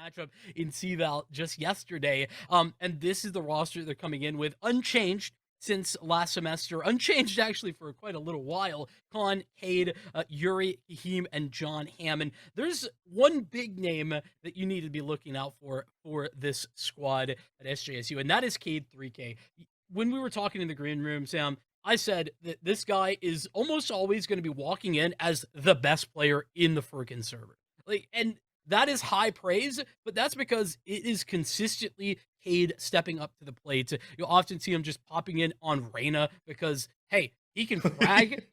matchup in CVAL just yesterday. And this is the roster they're coming in with, unchanged since last semester, unchanged actually for quite a little while. Khan, Cade, Yuri, Kahim, and John Hammond. There's one big name that you need to be looking out for this squad at SJSU, and that is Cade 3K. When we were talking in the green room, Sam, I said that this guy is almost always going to be walking in as the best player in the freaking server. Like, and that is high praise, but that's because it is consistently Cade stepping up to the plate. You'll often see him just popping in on Reyna because, hey, he can frag.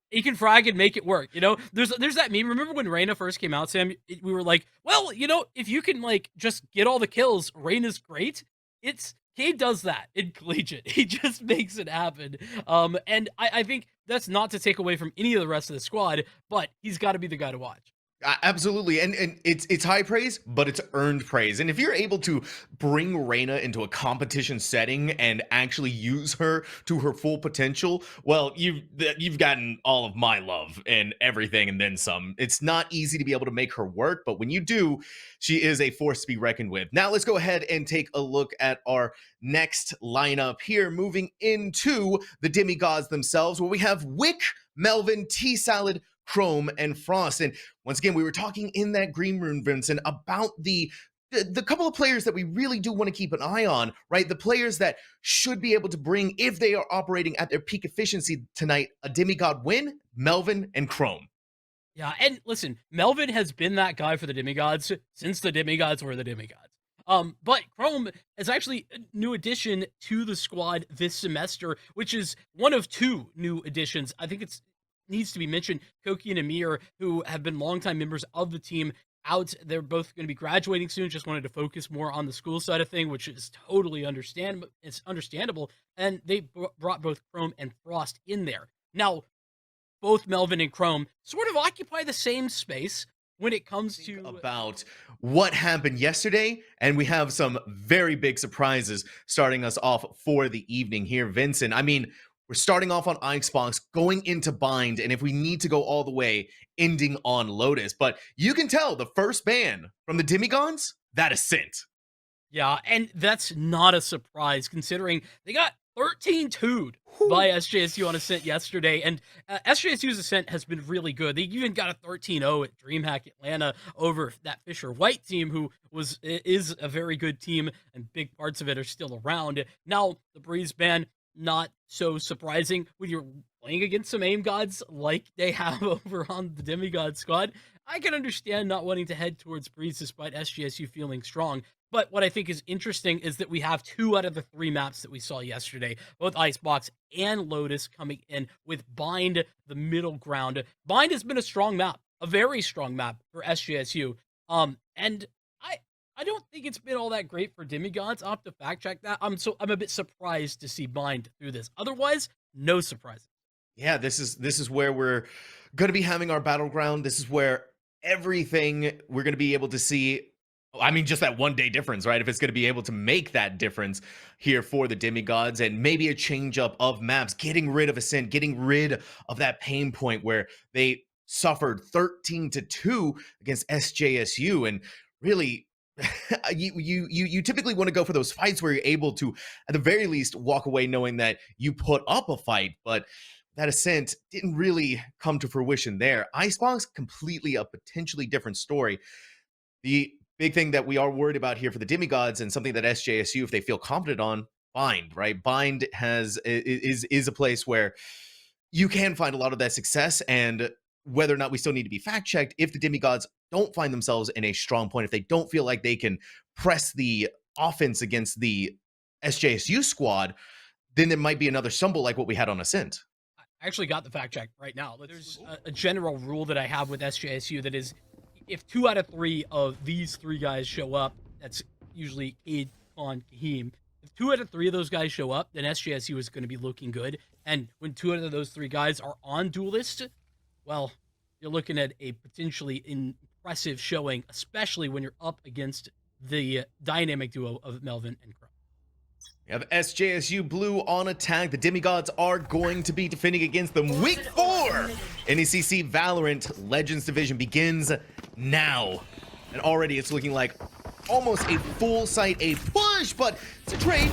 He can frag and make it work. You know, there's that meme. Remember when Reyna first came out, Sam? We were like, well, you know, if you can like just get all the kills, Reyna's great. It's Cade does that in collegiate. He just makes it happen. And I think that's not to take away from any of the rest of the squad, but he's got to be the guy to watch. Absolutely, and it's high praise, but it's earned praise. And if you're able to bring Reyna into a competition setting and actually use her to her full potential, well, you've gotten all of my love and everything, and then some. It's not easy to be able to make her work, but when you do, she is a force to be reckoned with. Now let's go ahead and take a look at our next lineup here, moving into the Demigods themselves, where we have Wick, Melvin, T-Salad, Chrome, and Frost. And once again, we were talking in that green room, Vincent, about the couple of players that we really do want to keep an eye on, right? The players that should be able to bring, if they are operating at their peak efficiency tonight, a Demigod win, Melvin and Chrome. Yeah, and listen, Melvin has been that guy for the Demigods since the Demigods were the Demigods. But Chrome is actually a new addition to the squad this semester, which is one of two new additions. I think it's needs to be mentioned. Koki and Amir, who have been longtime members of the team, out. They're both going to be graduating soon. Just wanted to focus more on the school side of thing, which is totally understandable. It's understandable. And they brought both Chrome and Frost in there. Now, both Melvin and Chrome sort of occupy the same space when it comes to about what happened yesterday, and we have some very big surprises starting us off for the evening here, Vincent. I mean, we're starting off on Xbox, going into Bind, and if we need to go all the way, ending on Lotus. But you can tell the first ban from the Demigods, that Ascent. Yeah, and that's not a surprise considering they got 13-2'd by SJSU on Ascent yesterday, and SJSU's Ascent has been really good. They even got a 13-0 at DreamHack Atlanta over that Fisher White team, who is a very good team, and big parts of it are still around. Now, the Breeze ban, not so surprising when you're playing against some aim gods like they have over on the Demigod squad. I can understand not wanting to head towards Breeze despite SJSU feeling strong. But what I think is interesting is that we have 2 out of the 3 maps that we saw yesterday, both Icebox and Lotus, coming in with Bind, the middle ground. Bind has been a strong map, a very strong map for SJSU. And I don't think it's been all that great for Demigods. I'll have to fact check that. I'm a bit surprised to see Bind through this. Otherwise, no surprises. Yeah, this is where we're going to be having our battleground. This is where everything we're going to be able to see. I mean, just that 1 day difference, right? If it's going to be able to make that difference here for the Demigods, and maybe a change up of maps, getting rid of Ascent, getting rid of that pain point where they suffered 13-2 against SJSU, and really you typically want to go for those fights where you're able to, at the very least, walk away knowing that you put up a fight, but that Ascent didn't really come to fruition there. Icebox, completely a potentially different story. The big thing that we are worried about here for the Demigods, and something that SJSU, if they feel confident on, Bind, right? Bind is a place where you can find a lot of that success, and whether or not we still need to be fact-checked, if the Demigods don't find themselves in a strong point, if they don't feel like they can press the offense against the SJSU squad, then there might be another stumble like what we had on Ascent. I actually got the fact check right now. There's a general rule that I have with SJSU that is, if 2 out of 3 of these 3 guys show up, that's usually Cade, Khan, Kahim. If 2 out of 3 of those guys show up, then SJSU is going to be looking good. And when 2 out of those 3 guys are on Duelist, well, you're looking at a potentially impressive showing, especially when you're up against the dynamic duo of Melvin and Chrome. We have SJSU Blue on attack. The Demigods are going to be defending against them. Week 4 NECC VALORANT Legends Division begins now. And already it's looking like almost a full site, a push, but it's a trade.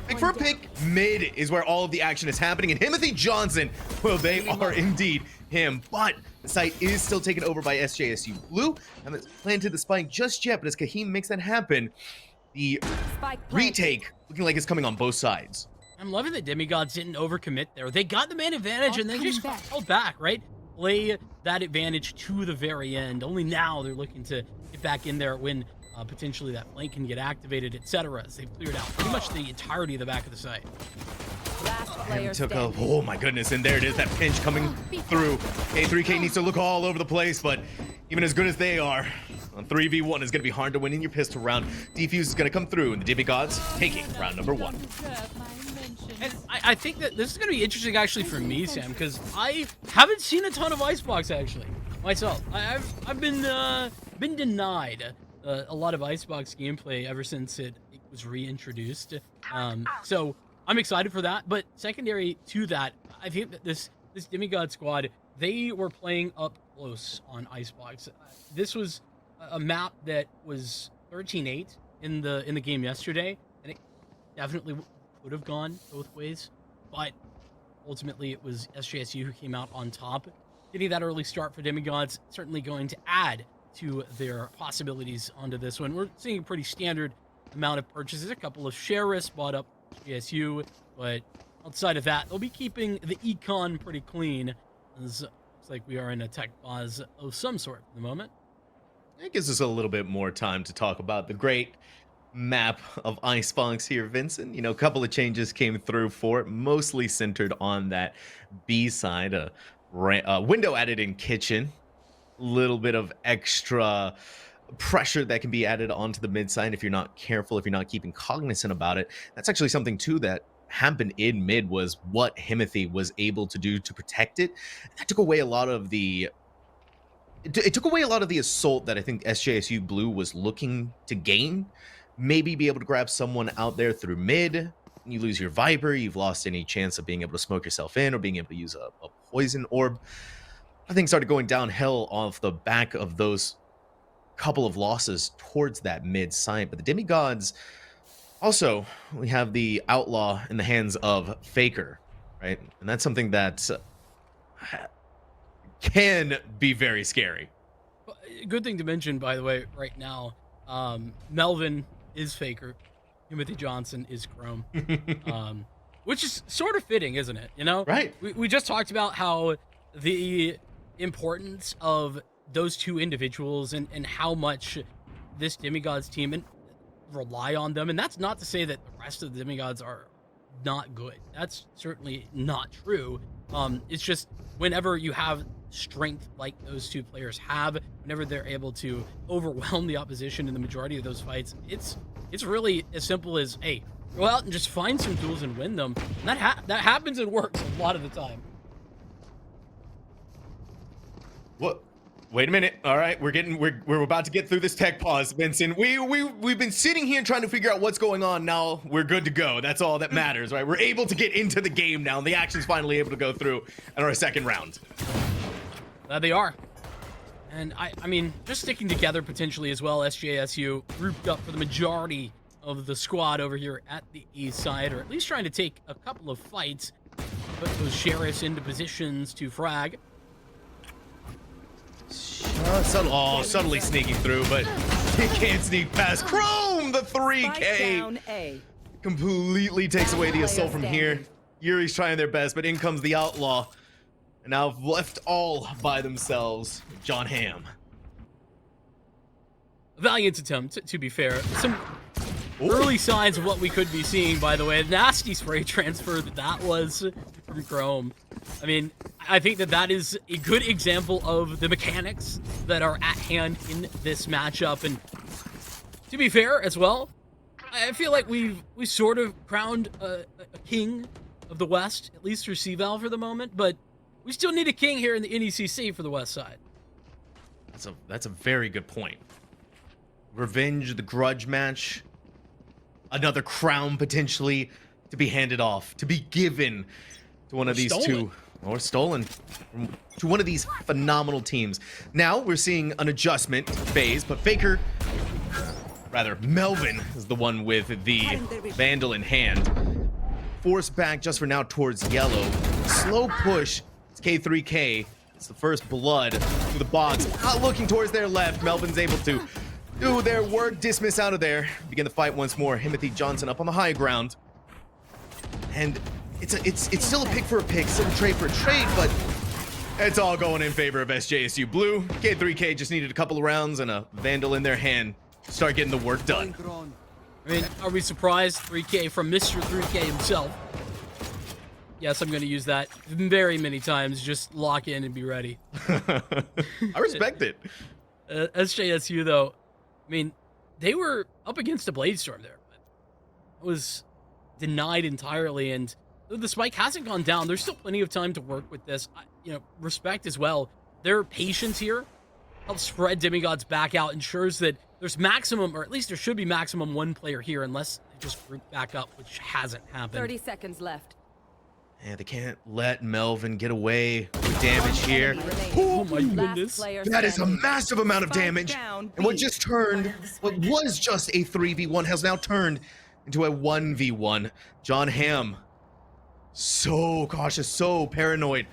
Pick for a pick. Mid is where all of the action is happening, and Timothy Johnson, well, they are indeed him, but the site is still taken over by SJSU Blue. Haven't planted the spike just yet, but as Kahim makes that happen, the retake looking like it's coming on both sides. I'm loving that Demigods didn't overcommit there. They got the man advantage and then just held back, right? Play that advantage to the very end. Only now they're looking to get back in there when potentially that flank can get activated, etc. As they've cleared out pretty much the entirety of the back of the site. And took a, oh my goodness, and there it is, that pinch coming through. K3K needs to look all over the place, but even as good as they are, on 3v1 is going to be hard to win in your pistol round. Defuse is going to come through, and the Demigods taking round number 1. And I think that this is going to be interesting actually for me, Sam, because I haven't seen a ton of Icebox actually myself. I've been denied a lot of Icebox gameplay ever since it was reintroduced. So I'm excited for that. But secondary to that, I think that this Demigod squad, they were playing up close on Icebox. This was a map that was 13-8 in the game yesterday, and it definitely would have gone both ways, but ultimately it was SJSU who came out on top. Getting that early start for Demigods certainly going to add to their possibilities onto this one. We're seeing a pretty standard amount of purchases, a couple of share risks bought up SJSU, but outside of that, they'll be keeping the econ pretty clean. As looks like we are in a tech pause of some sort for the moment. It gives us a little bit more time to talk about the great map of Icebox here, Vincent. You know, a couple of changes came through for it, mostly centered on that B side. A window added in kitchen, a little bit of extra pressure that can be added onto the mid side if you're not careful, if you're not keeping cognizant about it. That's actually something too that happened in mid, was what Himothy was able to do to protect it. That took away a lot of the it took away a lot of the assault that I think SJSU Blue was looking to gain. Maybe be able to grab someone out there through mid. You lose your Viper, you've lost any chance of being able to smoke yourself in or being able to use a poison orb. I think started going downhill off the back of those couple of losses towards that mid side. But the Demigods, also, we have the Outlaw in the hands of Faker, right? And that's something that can be very scary. Good thing to mention, by the way, right now, Melvin is Faker, Timothy Johnson is Chrome, which is sort of fitting, isn't it? You know, right? We just talked about how the importance of those two individuals and how much this Demigods team and rely on them, and that's not to say that the rest of the Demigods are not good. That's certainly not true. It's just whenever you have strength like those two players have, whenever they're able to overwhelm the opposition in the majority of those fights, it's really as simple as, hey, go out and just find some tools and win them. And that happens and works a lot of the time. What? Wait a minute. All right, we're about to get through this tech pause, Vincent. We've been sitting here trying to figure out what's going on. Now we're good to go. That's all that matters, right? We're able to get into the game now. And the action's finally able to go through in our second round. They are. And I mean, just sticking together potentially as well. SJSU grouped up for the majority of the squad over here at the east side, or at least trying to take a couple of fights, put those sheriffs into positions to frag. Subtly sneaking through, but he can't sneak past. Chrome, the 3K, completely takes away the assault from here. Yuri's trying their best, but in comes the Outlaw. And now left all by themselves. John Hamm. Valiant attempt, to be fair. Some early signs of what we could be seeing, by the way. Nasty spray transfer that was from Chrome. I mean, I think that is a good example of the mechanics that are at hand in this matchup. And to be fair as well, I feel like we sort of crowned a king of the West, at least through CVAL for the moment, but we still need a king here in the NECC for the West side. That's a very good point. Revenge, the grudge match, another crown potentially to be handed off, to be given to one of these two, or stolen to one of these phenomenal teams. Now we're seeing an adjustment phase, but Faker rather, Melvin is the one with the Vandal in hand. Forced back just for now towards yellow. Slow push. It's K3K. It's the first blood through the box. Not looking towards their left. Melvin's able to do their work. Dismiss out of there. Begin the fight once more. Timothy Johnson up on the high ground. And it's still a pick for a pick, still a trade for a trade, but it's all going in favor of SJSU Blue. K3K just needed a couple of rounds and a Vandal in their hand to start getting the work done. I mean, are we surprised? 3K from Mr. 3K himself. Yes, I'm going to use that very many times. Just lock in and be ready. I respect it. SJSU, though, I mean, they were up against a Blade Storm there, but it was denied entirely. And though the spike hasn't gone down, there's still plenty of time to work with this. You know, respect as well. Their patience here helps spread Demigods back out, ensures that there's maximum, or at least there should be maximum one player here, unless they just group back up, which hasn't happened. 30 seconds left. Yeah, they can't let Melvin get away with damage here. Oh my goodness. That is a massive amount of damage. And what just turned, what was just a 3v1 has now turned into a 1v1. John Hamm, so cautious, so paranoid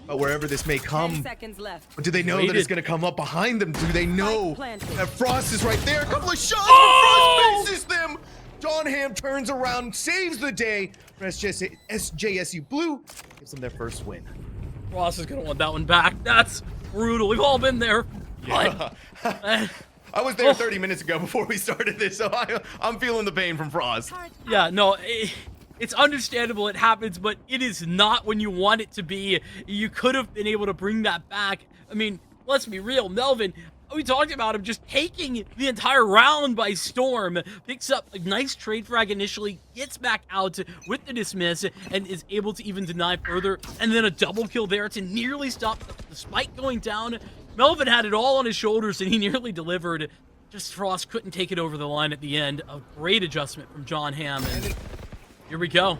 about wherever this may 10 come. seconds left. But do they know that it's going to come up behind them? Do they know that Frost is right there? A couple of shots, Oh! Frost misses them. John Hamm turns around, saves the day for SJSU Blue, gives them their first win. Ross is going to want that one back. That's brutal. We've all been there. Yeah. I was there 30 minutes ago before we started this, so I'm feeling the pain from Frost. Yeah, no, it's understandable it happens, but it is not when you want it to be. You could have been able to bring that back. I mean, let's be real. Melvin, we talked about him just taking the entire round by storm, picks up a nice trade frag initially, gets back out with the dismiss, and is able to even deny further, and then a double kill there to nearly stop the spike going down. Melvin had it all on his shoulders, and he nearly delivered. Just Frost couldn't take it over the line at the end. A great adjustment from John Hamm, and here we go.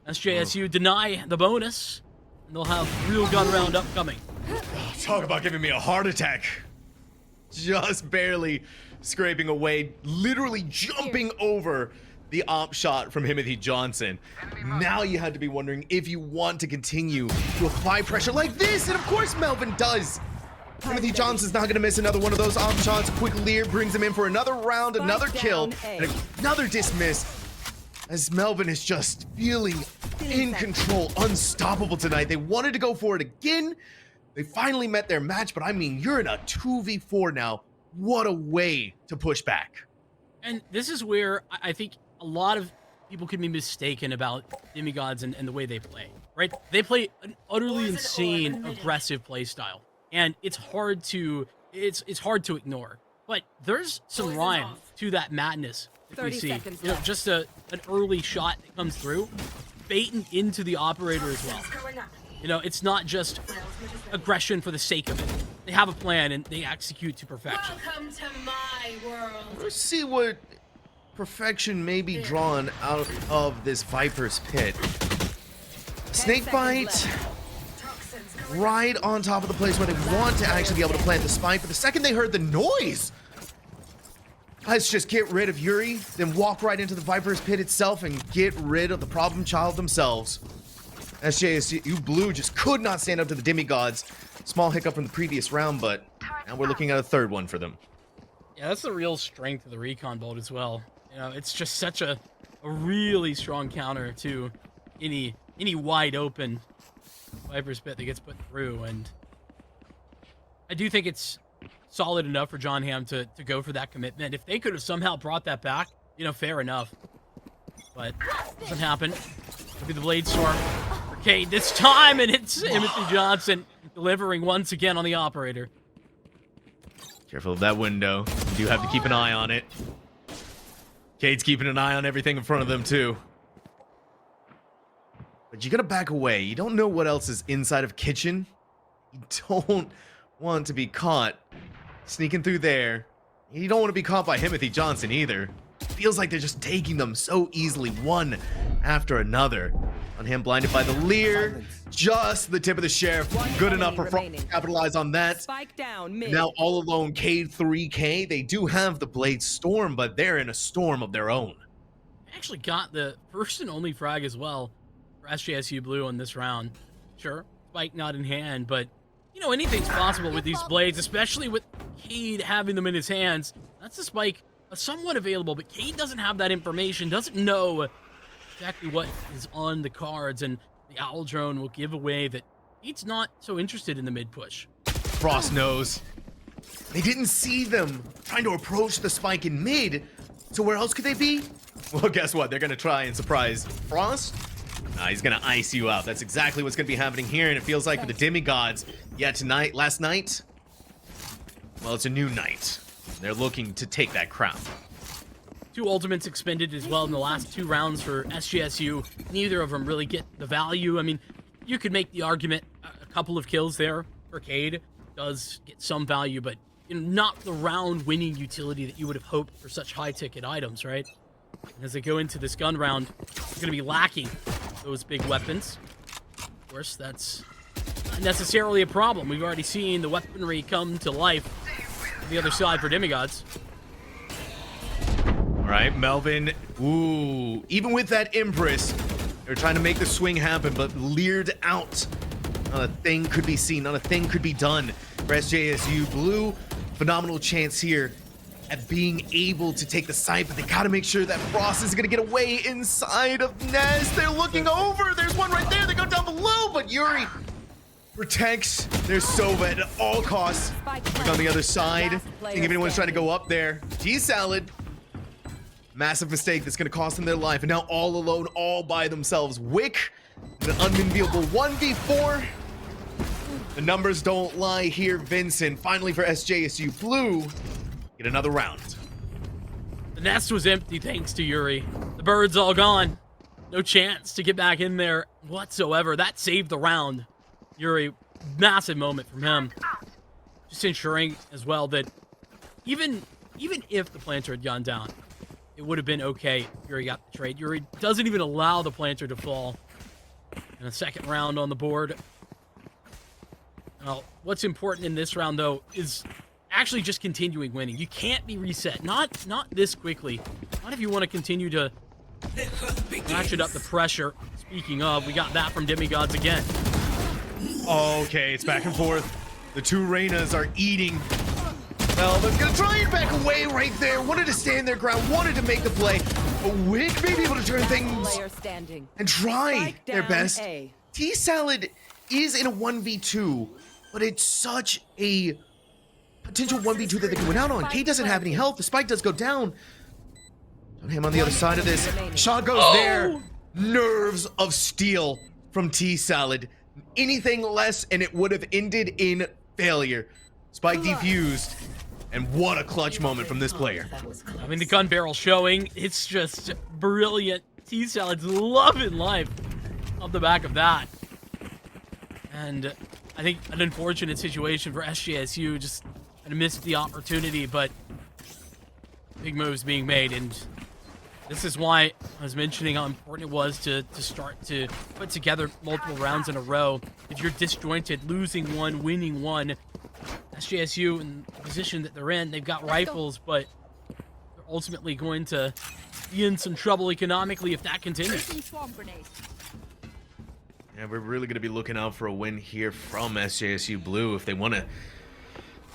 SJSU deny the bonus, and they'll have real gun round upcoming. Talk about giving me a heart attack. Just barely scraping away, literally jumping over the op shot from Timothy Johnson. Now you had to be wondering if you want to continue to apply pressure like this, and of course Melvin does. Timothy Johnson's not going to miss another one of those op shots. Quick leer brings him in for another round, another kill, and another dismiss. As Melvin is just feeling in control, unstoppable tonight. They wanted to go for it again. They finally met their match, but I mean, you're in a 2v4 now. What a way to push back. And this is where I think a lot of people can be mistaken about Demigods and the way they play, right? They play an utterly insane, aggressive play style, and it's hard to ignore. But there's some rhyme to that madness that we see. You know, just an early shot that comes through, baiting into the operator as well. You know, it's not just aggression for the sake of it. They have a plan and they execute to perfection. Welcome to my world. Let's see what perfection may be drawn out of this Viper's pit. Snakebite right on top of the place where they want to actually be able to plant the spike, but the second they heard the noise, let's just get rid of Yuri, then walk right into the Viper's pit itself and get rid of the problem child themselves. SJSU Blue just could not stand up to the Demigods. Small hiccup from the previous round, but now we're looking at a third one for them. Yeah, that's the real strength of the recon bolt as well. You know, it's just such a really strong counter to any wide open Viper's pit that gets put through, and I do think it's solid enough for John Hamm to go for that commitment. If they could have somehow brought that back, you know, fair enough. But it doesn't happen. It'll be the Blade Storm for Cade this time, and it's Timothy Johnson delivering once again on the operator. Careful of that window. You do have to keep an eye on it. Cade's keeping an eye on everything in front of them too. But you gotta back away. You don't know what else is inside of kitchen. You don't want to be caught sneaking through there. You don't want to be caught by Timothy Johnson either. Feels like they're just taking them so easily, one after another. On him, blinded by the leer. Just the tip of the sheriff. Good enough for Frost to capitalize on that. Spike down mid. Now all alone, K3K. They do have the Blade Storm, but they're in a storm of their own. Actually got the first and only frag as well for SJSU Blue in this round. Sure, Spike not in hand, but you know, anything's possible with these blades, especially with Cade having them in his hands. That's a Spike somewhat available, but Cade doesn't have that information, doesn't know exactly what is on the cards, and the Owl Drone will give away that Cade's not so interested in the mid push. Frost knows. They didn't see them trying to approach the Spike in mid, so where else could they be? Well, guess what? They're going to try and surprise Frost. He's going to ice you out. That's exactly what's going to be happening here, and it feels like for the Demigods, yeah, last night, well, it's a new night. They're looking to take that crown. 2 ultimates expended as well in the last 2 rounds for SJSU. Neither of them really get the value. I mean, you could make the argument a couple of kills there for Cade does get some value, but you know, not the round-winning utility that you would have hoped for such high-ticket items, right? And as they go into this gun round, they're going to be lacking those big weapons. Of course, that's not necessarily a problem. We've already seen the weaponry come to life on the other side for Demigods. All right, Melvin. Ooh, even with that Empress, they're trying to make the swing happen, but leered out. Not a thing could be seen, not a thing could be done for SJSU Blue. Phenomenal chance here at being able to take the site, but they gotta make sure that Frost is gonna get away inside of Nez. They're looking over. There's one right there. They go down below, but Yuri protects their Sova at all costs. Look on the other side. Think if anyone's trying to go up there. T-Salad. Massive mistake that's gonna cost them their life. And now all alone, all by themselves. Wick, an unenviable 1v4. The numbers don't lie here, Vincent. Finally for SJSU Blue, get another round. The nest was empty thanks to Yuri. The bird's all gone. No chance to get back in there whatsoever. That saved the round. Yuri, massive moment from him. Just ensuring as well that even if the planter had gone down, it would have been okay. Yuri got the trade. Yuri doesn't even allow the planter to fall. And a second round on the board. Well, what's important in this round, though, is actually just continuing winning. You can't be reset. Not this quickly. Not if you want to continue to ratchet up the pressure. Speaking of, we got that from Demigods again. Okay, it's back and forth. The 2 Reynas are eating. Melvin's gonna try and back away right there. Wanted to stand their ground, wanted to make the play. But Wick may be able to turn things and try their best. T-Salad is in a 1v2, but it's such a potential 1v2 that they can win out on. K doesn't have any health. The Spike does go down. On him on the other side of this. Shot goes there. Nerves of steel from T-Salad. Anything less and it would have ended in failure. Spike defused. And what a clutch moment from this player. I mean, the gun barrel showing. It's just brilliant. T-Salad's loving life off the back of that. And I think an unfortunate situation for SJSU, just kind of missed the opportunity, but big moves being made. And this is why I was mentioning how important it was to start to put together multiple rounds in a row. If you're disjointed, losing one, winning one, SJSU in the position that they're in, they've got rifles, but they're ultimately going to be in some trouble economically if that continues. Yeah, we're really going to be looking out for a win here from SJSU Blue if they want to,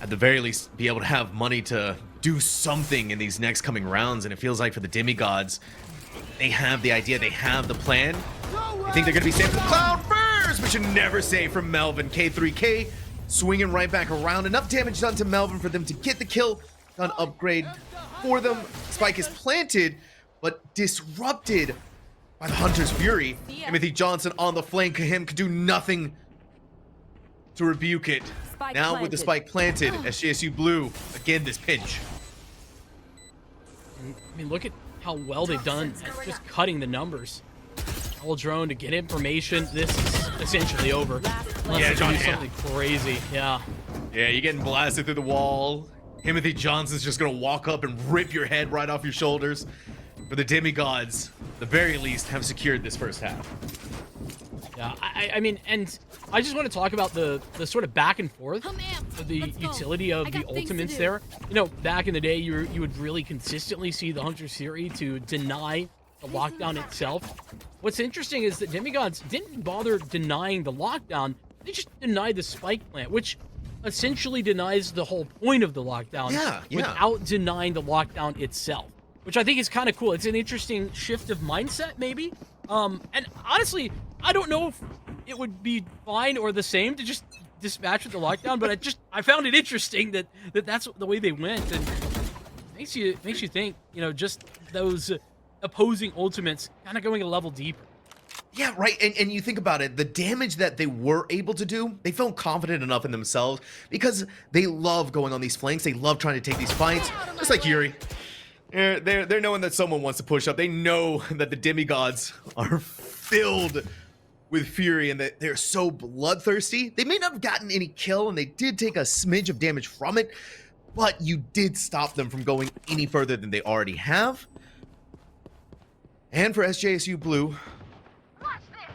at the very least, be able to have money to do something in these next coming rounds. And it feels like for the Demigods, they have the idea, they have the plan. They think they're going to be safe from Cloud first, but you never say from Melvin. K3K swinging right back around. Enough damage done to Melvin for them to get the kill. Gun upgrade for them. Spike is planted, but disrupted by the Hunter's Fury. Timothy Johnson on the flank. Him could do nothing to rebuke it. Now with the spike planted, SJSU Blue, again this pinch. I mean, look at how well they've done at just cutting the numbers. Owl Drone to get information. This is essentially over. Unless they do something crazy. Yeah, you're getting blasted through the wall. Timothy Johnson's just gonna walk up and rip your head right off your shoulders. For the Demigods, the very least, have secured this first half. Yeah, I mean, and I just want to talk about the sort of back and forth I'm amped. of the Let's go. utility of I the got things to ultimates do. there. You know, back in the day, you would really consistently see the Hunter's Fury to deny the lockdown itself. What's interesting is that Demigods didn't bother denying the lockdown. They just denied the spike plant, which essentially denies the whole point of the lockdown Yeah. without denying the lockdown itself, which I think is kind of cool. It's an interesting shift of mindset, maybe. And honestly, I don't know if it would be fine or the same to just dispatch with the lockdown, but I found it interesting that that's the way they went, and makes you think, you know, just those opposing ultimates kind of going a level deeper. Yeah, right. And you think about it, the damage that they were able to do, they felt confident enough in themselves because they love going on these flanks. They love trying to take these fights, just like Yuri. They're knowing that someone wants to push up. They know that the Demigods are filled with fury and that they're so bloodthirsty. They may not have gotten any kill, and they did take a smidge of damage from it, but you did stop them from going any further than they already have. And for SJSU Blue,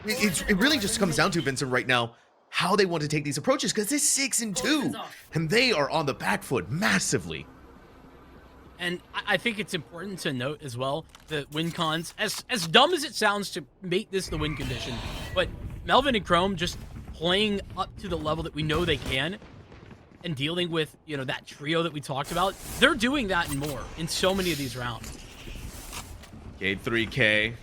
it really just comes down to, Vincent, right now, how they want to take these approaches, because it's 6-2, and they are on the back foot massively. And I think it's important to note as well that win cons, as dumb as it sounds to make this the win condition, but Melvin and Chrome just playing up to the level that we know they can and dealing with, you know, that trio that we talked about, they're doing that and more in so many of these rounds. Gate 3K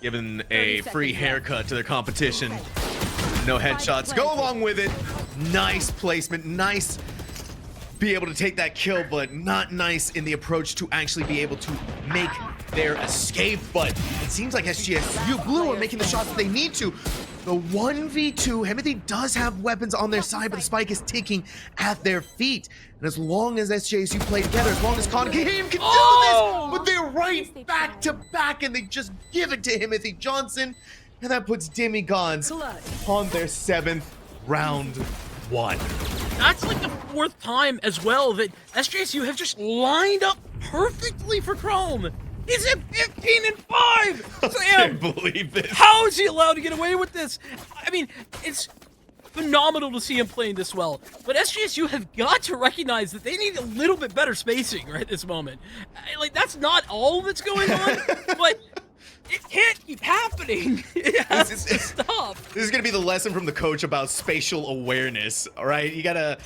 giving a free haircut to their competition. No headshots. Go along with it. Nice placement. Nice be able to take that kill, but not nice in the approach to actually be able to make their escape. But it seems like SJSU Blue are making the shots that they need to. The 1v2, Himothy does have weapons on their side, but the spike is ticking at their feet. And as long as SJSU play together, as long as Con Game can do this, but they're right back to back, and they just give it to Himothy Johnson. And that puts Demigods on their 7th round 1. That's like the 4th time as well that SJSU have just lined up perfectly for Chrome. He's at 15-5. I can't believe this. How is he allowed to get away with this? I mean, it's phenomenal to see him playing this well, but SJSU have got to recognize that they need a little bit better spacing right this moment. Like, that's not all that's going on, but it can't keep happening. It has to stop. This is gonna be the lesson from the coach about spatial awareness. All right, you gotta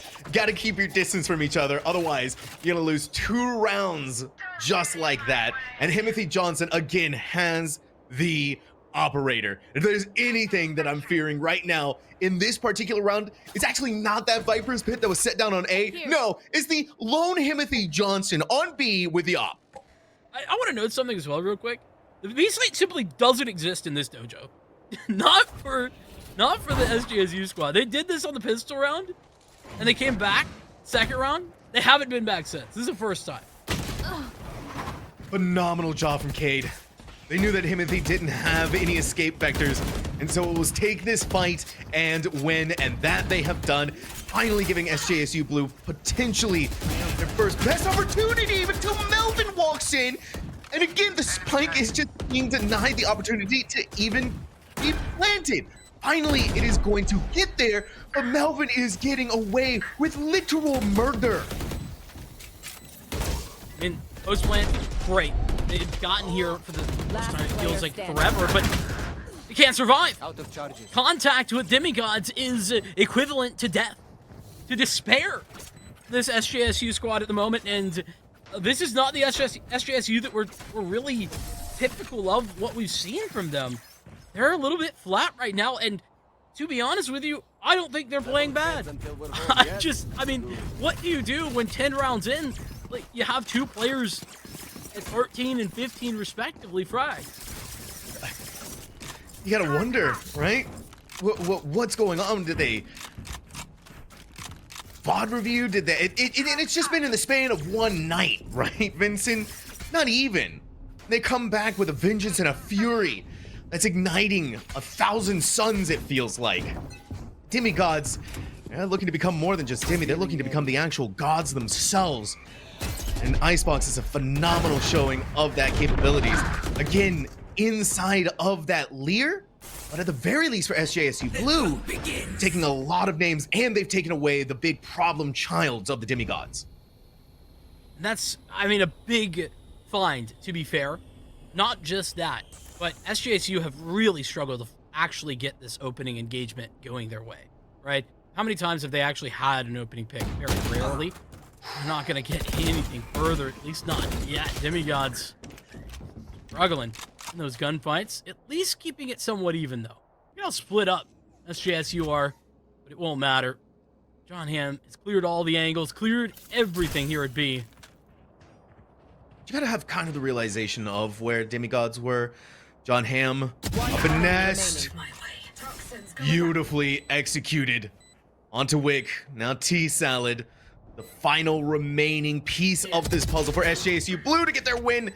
keep your distance from each other. Otherwise, you're gonna lose 2 rounds just like that. And Himothy Johnson again has the operator. If there's anything that I'm fearing right now in this particular round, it's actually not that Viper's pit that was set down on A. No, it's the lone Himothy Johnson on B with the op. I want to note something as well real quick. The B slate simply doesn't exist in this dojo. not for the SJSU squad. They did this on the pistol round, and they came back 2nd round. They haven't been back since. This is the first time. Phenomenal job from Cade. They knew that Himothy didn't have any escape vectors, and so it was take this fight and win, and that they have done, finally giving SJSU Blue potentially their first best opportunity until Melvin walks in. And again, the spike is just being denied the opportunity to even be planted. Finally, it is going to get there, but Melvin is getting away with literal murder. I mean, post plant, great. They've gotten here for the first time, it feels like forever, but they can't survive. Out of charges. Contact with Demigods is equivalent to death, to despair. This SJSU squad at the moment, and this is not the SJSU that we're really typical of what we've seen from them. They're a little bit flat right now, and to be honest with you, I don't think they're playing bad. I mean, what do you do when 10 rounds in, like, you have 2 players at 13 and 15 respectively fragged? You gotta wonder, right? What's going on? Did they VOD review? Did they? It's just been in the span of 1 night, right, Vincent? Not even. They come back with a vengeance and a fury that's igniting 1,000 suns, it feels like. Demigods, they're looking to become more than just Demi. They're looking to become the actual gods themselves. And Icebox is a phenomenal showing of that capabilities. Again, inside of that Lear, But at the very least for SJSU Blue, taking a lot of names, and they've taken away the big problem childs of the Demigods. That's, I mean, a big find, to be fair. Not just that, but SJSU have really struggled to actually get this opening engagement going their way, right? How many times have they actually had an opening pick? Very rarely. They're not going to get anything further, at least not yet. Demigods struggling in those gunfights, at least keeping it somewhat even, though. You know, split up SJSU are, but it won't matter. John Hamm has cleared all the angles, cleared everything here at B. You gotta have kind of the realization of where Demigods were. John Hamm, up in nest, beautifully executed. Onto Wick, now T-Salad. The final remaining piece of this puzzle for SJSU Blue to get their win.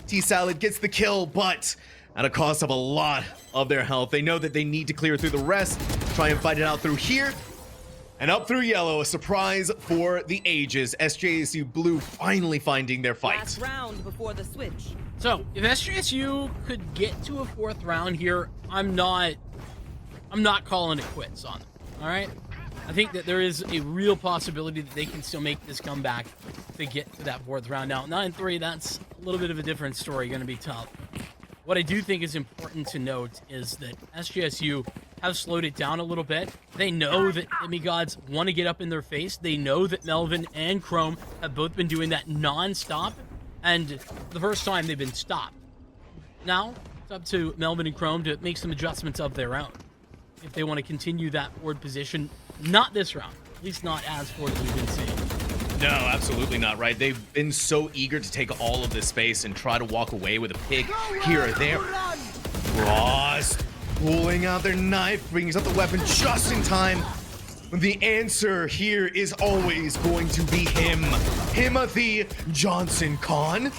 T-Salad gets the kill, but at a cost of a lot of their health. They know that they need to clear through the rest, try and fight it out through here. And up through yellow, a surprise for the ages. SJSU Blue finally finding their fight. Last round before the switch. So, if SJSU could get to a 4th round here, I'm not calling it quits on them, all right? I think that there is a real possibility that they can still make this comeback to get to that 4th round. Now, 9-3, that's a little bit of a different story, going to be tough. What I do think is important to note is that SJSU have slowed it down a little bit. They know that Demigods want to get up in their face. They know that Melvin and Chrome have both been doing that non-stop, and the first time they've been stopped. Now, it's up to Melvin and Chrome to make some adjustments of their own if they want to continue that forward position. Not this round, at least not as forward as we've been seeing. No, absolutely not, right? They've been so eager to take all of this space and try to walk away with a pick here or there. Frost pulling out their knife, brings up the weapon just in time. The answer here is always going to be him. Timothy Johnson Khan.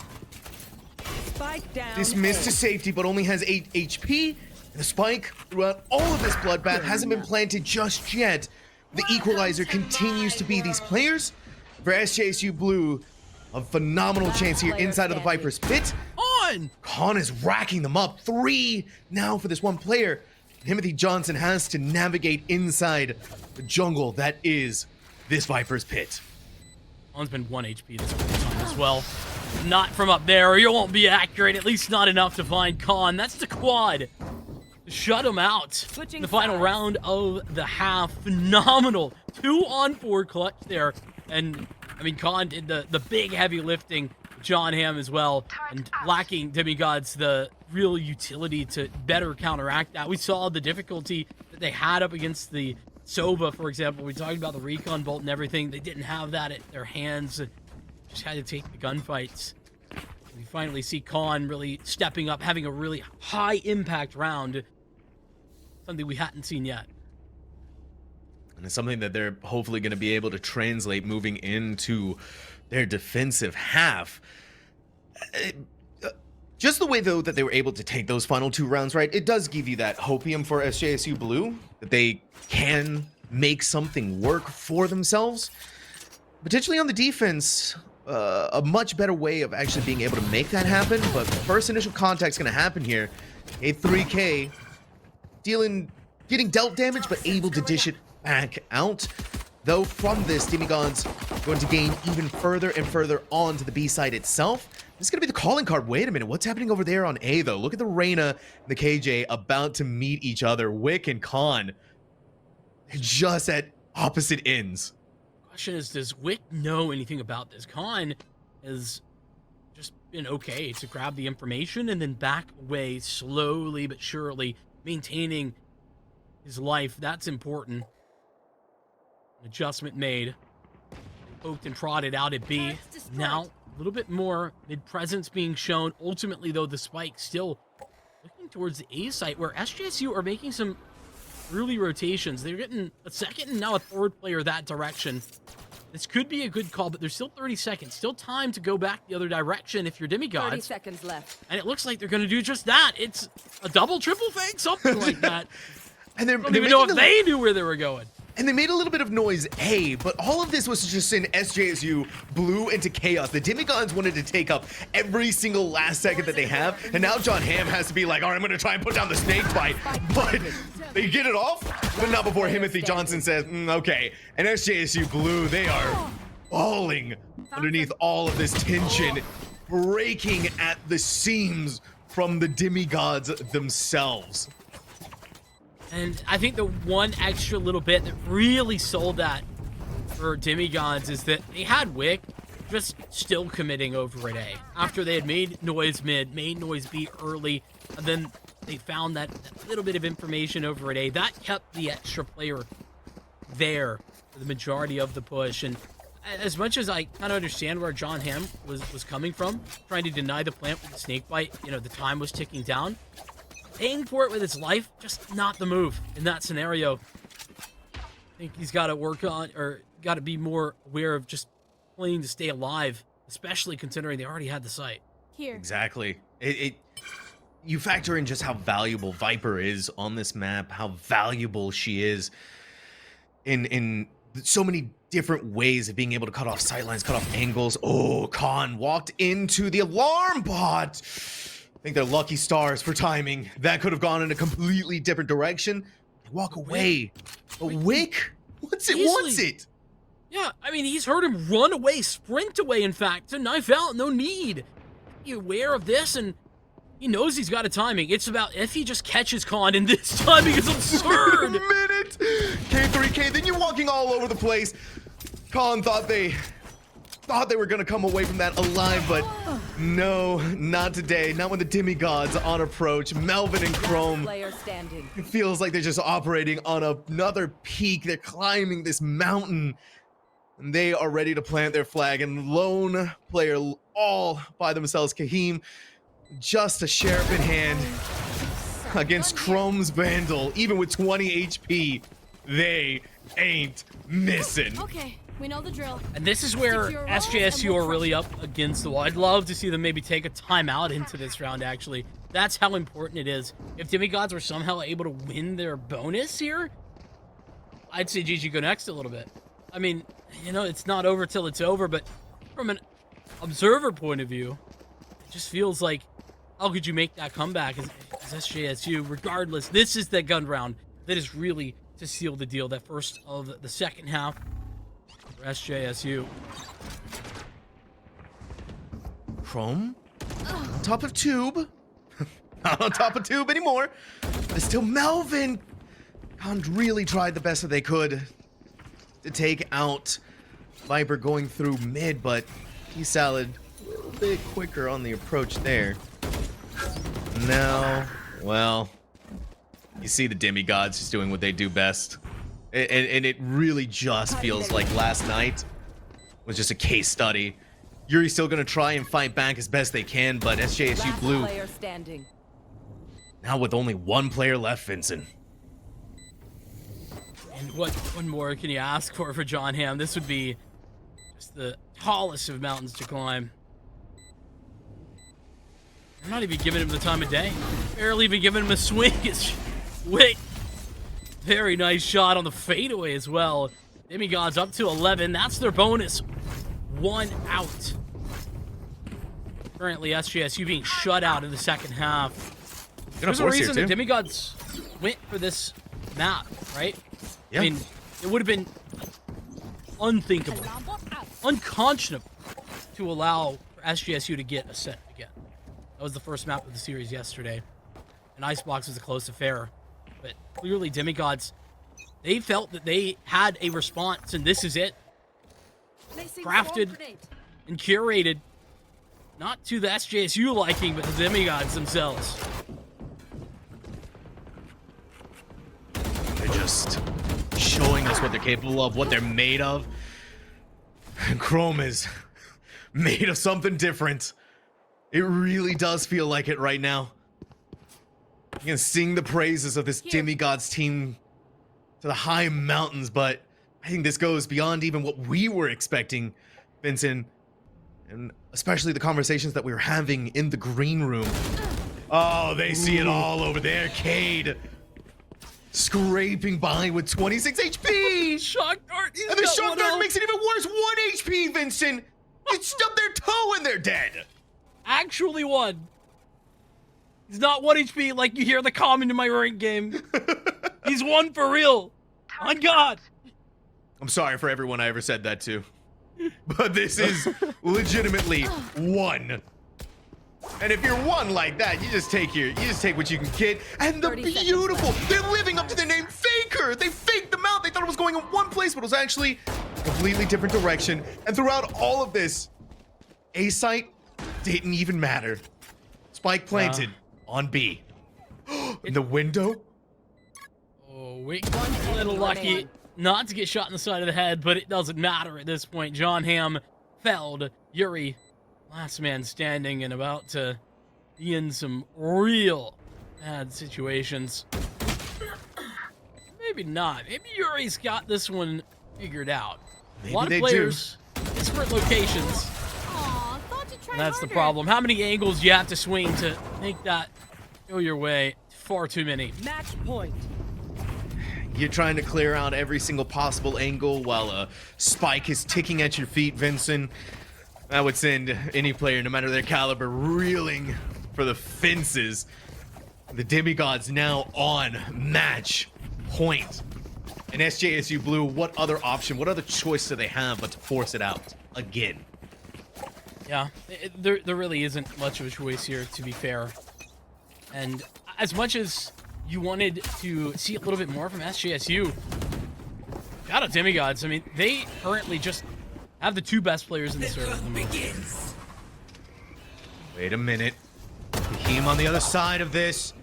Spike down. Dismissed to safety, but only has 8 HP. The spike throughout all of this bloodbath hasn't been planted just yet. The equalizer continues to be these players. For SJSU Blue, a phenomenal chance here inside of the Viper's pit. Khan is racking them up. 3 now for this one player. Timothy Johnson has to navigate inside the jungle that is this Viper's pit. Khan's been 1 HP this whole time as well. Not from up there, or you won't be accurate, at least not enough to find Khan. That's the quad. Shut him out. In the final round of the half. Phenomenal 2-on-4 clutch there. And, I mean, Khan did the big heavy lifting. John Hamm as well. And lacking Demigods the real utility to better counteract that. We saw the difficulty that they had up against the Sova, for example. We talked about the recon bolt and everything. They didn't have that at their hands. Just had to take the gunfights. We finally see Khan really stepping up, having a really high impact round. Something we hadn't seen yet. And it's something that they're hopefully going to be able to translate moving into their defensive half. Just the way, though, that they were able to take those final 2 rounds, right? It does give you that hopium for SJSU Blue, that they can make something work for themselves. Potentially on the defense, a much better way of actually being able to make that happen. But first initial contact's going to happen here. A 3K. Getting dealt damage, but able to dish it back out. Though from this, Demigods going to gain even further and further onto the B side itself. This is going to be the calling card. Wait a minute, what's happening over there on A, though? Look at the Reyna and the KJ about to meet each other. Wick and Khan, just at opposite ends. Question is, does Wick know anything about this? Khan has just been okay to grab the information and then back away slowly but surely, maintaining his life. That's important. An adjustment made. Poked and prodded out at B. Now, a little bit more mid-presence being shown. Ultimately, though, the spike still looking towards the A site, where SJSU are making some early rotations. They're getting a second and now a 3rd player that direction. This could be a good call, but there's still 30 seconds. Still time to go back the other direction if you're Demigods. 30 seconds left. And it looks like they're going to do just that. It's a double, triple fake, something like that. And they're I don't even know if they knew where they were going. And they made a little bit of noise, hey, but all of this was just in SJSU blew into chaos. The Demigods wanted to take up every single last second that they have, and now John Hamm has to be like, all right, I'm gonna try and put down the snake bite, but they get it off, but not before Timothy Johnson says, okay. And SJSU Blue, they are falling underneath all of this tension, breaking at the seams from the Demigods themselves. And I think the one extra little bit that really sold that for Demigods is that they had Wick just still committing over at A. After they had made noise mid, made noise B early, and then they found that little bit of information over at A. That kept the extra player there for the majority of the push. And as much as I kind of understand where John Hamm was coming from, trying to deny the plant with the snake bite, you know, the time was ticking down. Paying for it with his life, just not the move in that scenario. I think he's got to work on, or got to be more aware of just playing to stay alive, especially considering they already had the site. Here. Exactly. You factor in just how valuable Viper is on this map, how valuable she is in so many different ways of being able to cut off sightlines, cut off angles. Oh, Khan walked into the alarm bot. I think they're lucky stars for timing. That could have gone in a completely different direction. Walk away. But Wick, what's it? Yeah, I mean, he's heard him run away, sprint away, in fact, to knife out, no need. Be aware of this, and he knows he's got a timing. It's about if he just catches Khan, and this timing is absurd. Minute. K3K, then you're walking all over the place. Khan thought they were gonna come away from that alive, but no, not today. Not when the Demigods on approach. Melvin and Chrome. Player standing. It feels like they're just operating on another peak. They're climbing this mountain, and they are ready to plant their flag. And lone player all by themselves, Kahim, just a sheriff in hand against Chrome's Vandal. Even with 20 HP, they ain't missing. Okay, we know the drill. And this is where Secure roles SJSU and we'll are really up against the wall. I'd love to see them maybe take a timeout into this round, actually. That's how important it is. If Demigods were somehow able to win their bonus here, I'd say GG go next a little bit. I mean, you know, it's not over till it's over, but from an observer point of view, it just feels like, how could you make that comeback as SJSU? Regardless, this is the gun round that is really to seal the deal. That first of the second half for SJSU. Chrome on top of Tube. Not on top of Tube anymore. But still Melvin. Khan really tried the best that they could to take out Viper going through mid, but T-Salad a little bit quicker on the approach there. Now, well, you see the Demigods just doing what they do best. And it really just feels like last night was just a case study. Yuri's still going to try and fight back as best they can, but SJSU Last Blue, player standing. now with only one player left, Vincent. And what more can you ask for John Hamm? This would be just the tallest of mountains to climb. I'm not even giving him the time of day. Barely even giving him a swing. It's Wick. Very nice shot on the fadeaway as well. Demigods up to 11. That's their bonus. 1 out. Currently, SJSU being shut out in the second half. There's a reason the Demigods went for this map, right? Yeah. I mean, it would have been unthinkable, unconscionable to allow for SJSU to get a set again. That was the first map of the series yesterday. And Icebox was a close affair. But clearly, Demigods, they felt that they had a response, and this is it. Crafted and curated, not to the SJSU liking, but the Demigods themselves. They're just showing us what they're capable of, what they're made of. And Chrome is made of something different. It really does feel like it right now. You can sing the praises of this Demigods team to the high mountains, but I think this goes beyond even what we were expecting, Vincent, and especially the conversations that we were having in the green room. Oh, they see it all over there. Cade scraping by with 26 HP. Shock dart. He's And the got shock one dart out. makes it even worse. 1 HP, Vincent. You stubbed their toe and they're dead. Actually won. He's not 1 HP like you hear the comment in my rank game. He's one for real. On God. I'm sorry for everyone I ever said that to. But this is legitimately one. And if you're one like that, you just take what you can get. And the 30 seconds beautiful, they're living up to their name, Faker. They faked them out. They thought it was going in one place, but it was actually a completely different direction. And throughout all of this, A site didn't even matter. Spike planted on B. In the window? Oh, wait. A little lucky not to get shot in the side of the head, but it doesn't matter at this point. John Hamm felled Yuri. Last man standing and about to be in some real bad situations. Maybe not. Maybe Yuri's got this one figured out. Maybe a lot of players, disparate locations. Aw, thought you'd try And that's the harder. problem. How many angles do you have to swing to make that go your way? Far too many. Match point. You're trying to clear out every single possible angle while a spike is ticking at your feet, Vincent. That would send any player, no matter their caliber, reeling for the fences. The Demigods now on match point. And SJSU Blue, what other option, what other choice do they have but to force it out again? Yeah, there really isn't much of a choice here, to be fair. And as much as you wanted to see a little bit more from SJSU, shout out Demigods. I mean, they currently just have the 2 best players in the server at the moment. Wait a minute. Him on the other side of this.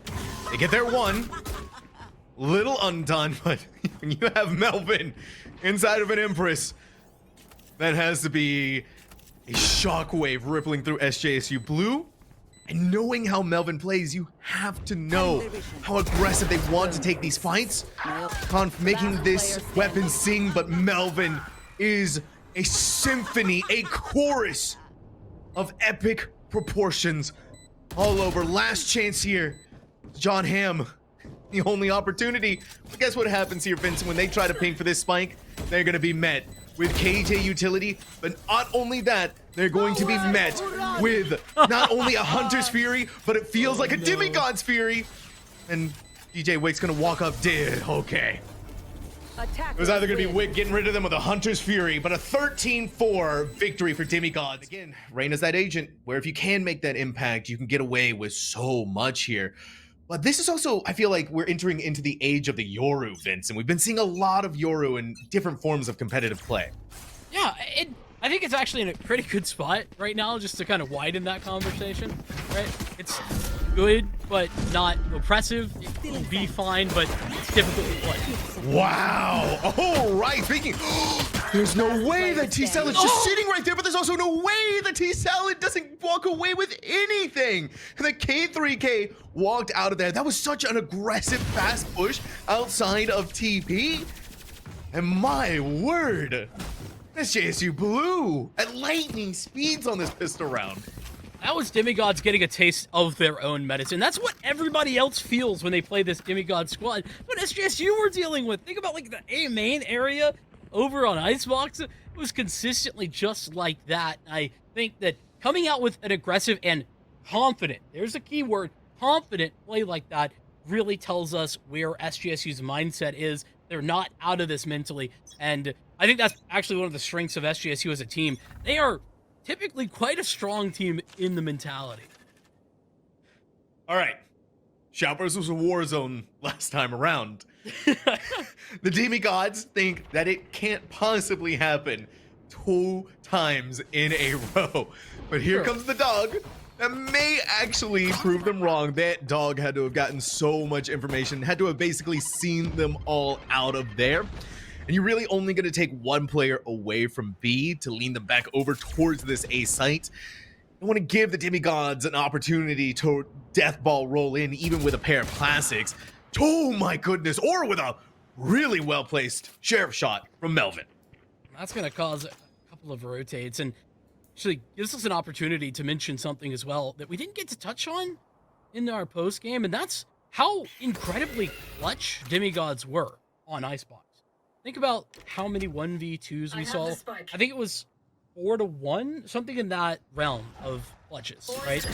They get their one. Little undone, but when you have Melvin inside of an Empress, that has to be a shockwave rippling through SJSU Blue. And knowing how Melvin plays, you have to know how aggressive they want to take these fights. Conf making this weapon sing, but Melvin is a symphony, a chorus of epic proportions all over. Last chance here. John Hamm, the only opportunity. But guess what happens here, Vincent? When they try to ping for this spike, they're going to be met with KJ utility, but not only that, they're going to be met with not only a Hunter's Fury, but it feels like a Demigod's Fury. And DJ Wick's gonna walk up dead. Okay. It was either gonna be Wick getting rid of them with a Hunter's Fury, but a 13-4 victory for Demigods. Again, Reyna's that agent where if you can make that impact, you can get away with so much here. But this is also, I feel like we're entering into the age of the Yoru, Vince, and we've been seeing a lot of Yoru in different forms of competitive play. Yeah, I think it's actually in a pretty good spot right now, just to kind of widen that conversation, right? It's good, but not oppressive. It'll be fine, but it's difficult to play. Wow. All right. Speaking, there's no way that T-Salad is just sitting right there, but there's also no way that T-Salad doesn't walk away with anything. And the K3K walked out of there. That was such an aggressive fast push outside of TP. And my word, SJSU Blue at lightning speeds on this pistol round. That was Demigods getting a taste of their own medicine. That's what everybody else feels when they play this Demigod squad. What SJSU were dealing with. Think about like the A main area over on Icebox. It was consistently just like that. I think that coming out with an aggressive and confident, there's a key word, confident play like that really tells us where SJSU's mindset is. They're not out of this mentally. And I think that's actually one of the strengths of SJSU as a team. They are typically quite a strong team in the mentality. All right. Shoppers was a war zone last time around. The Demigods think that it can't possibly happen 2 times in a row. But here comes the dog. That may actually prove them wrong. That dog had to have gotten so much information, had to have basically seen them all out of there. And you're really only going to take one player away from B to lean them back over towards this A site. I want to give the Demigods an opportunity to death ball roll in, even with a pair of classics. Oh my goodness, or with a really well-placed sheriff shot from Melvin. That's going to cause a couple of rotates and actually gives us an opportunity to mention something as well that we didn't get to touch on in our post game, and that's how incredibly clutch Demigods were on Icebox. Think about how many 1v2s we saw. I think it was 4 to 1, something in that realm of clutches, right?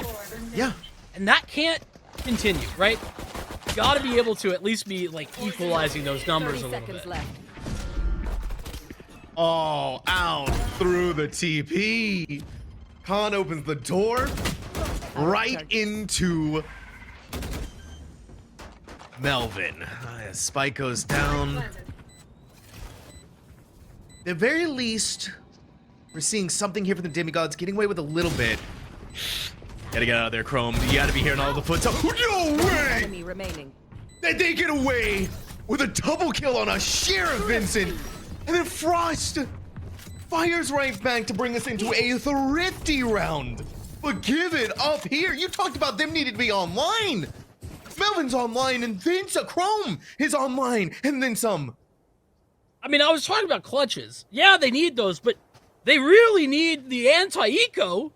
Yeah. And that can't continue, right? You gotta be able to at least be like equalizing those numbers 30 a little seconds bit. left. Oh, out through the TP. Khan opens the door right into Melvin. Spike goes down. At the very least, we're seeing something here from the Demigods, getting away with a little bit. Gotta get out of there, Chrome. You gotta be hearing all the foot. No way! Enemy remaining. That they get away with a double kill on a Sheriff, Vincent. And then Frost fires right back to bring us into a thrifty round. But give it up here. You talked about them needing to be online. Melvin's online, and then Chrome is online, and then some. I mean, I was talking about clutches. Yeah, they need those, but they really need the anti-eco,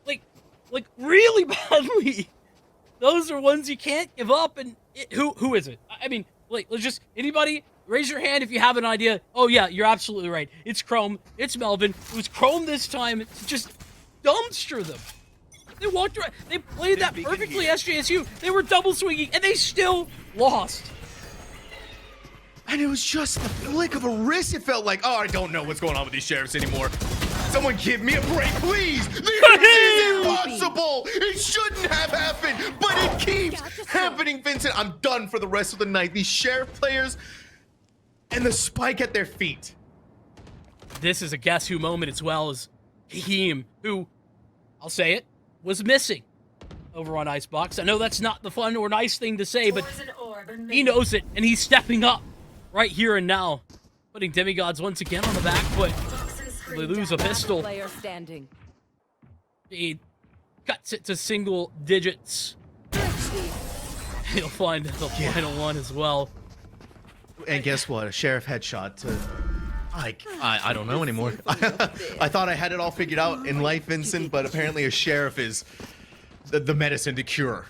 like really badly. Those are ones you can't give up. And who is it? I mean, like, let's just anybody raise your hand if you have an idea. Oh yeah, you're absolutely right. It's Chrome. It's Melvin. It was Chrome this time to just dumpster them. They walked around. They played that perfectly. SJSU. They were double swinging, and they still lost. And it was just the flick of a wrist. It felt like, oh, I don't know what's going on with these Sheriffs anymore. Someone give me a break, please. This is impossible. It shouldn't have happened, but it keeps happening, Vincent. I'm done for the rest of the night. These Sheriff players and the spike at their feet. This is a guess who moment as well as Kahim, who, I'll say it, was missing over on Icebox. I know that's not the fun or nice thing to say, but he knows it, and he's stepping up right here and now, putting Demigods once again on the back foot. They lose a pistol. Player standing. He cuts it to single digits. He'll find the final one as well. And guess what? A Sheriff headshot to... I don't know anymore. I thought I had it all figured out in life, Vincent, but apparently a Sheriff is the medicine to cure.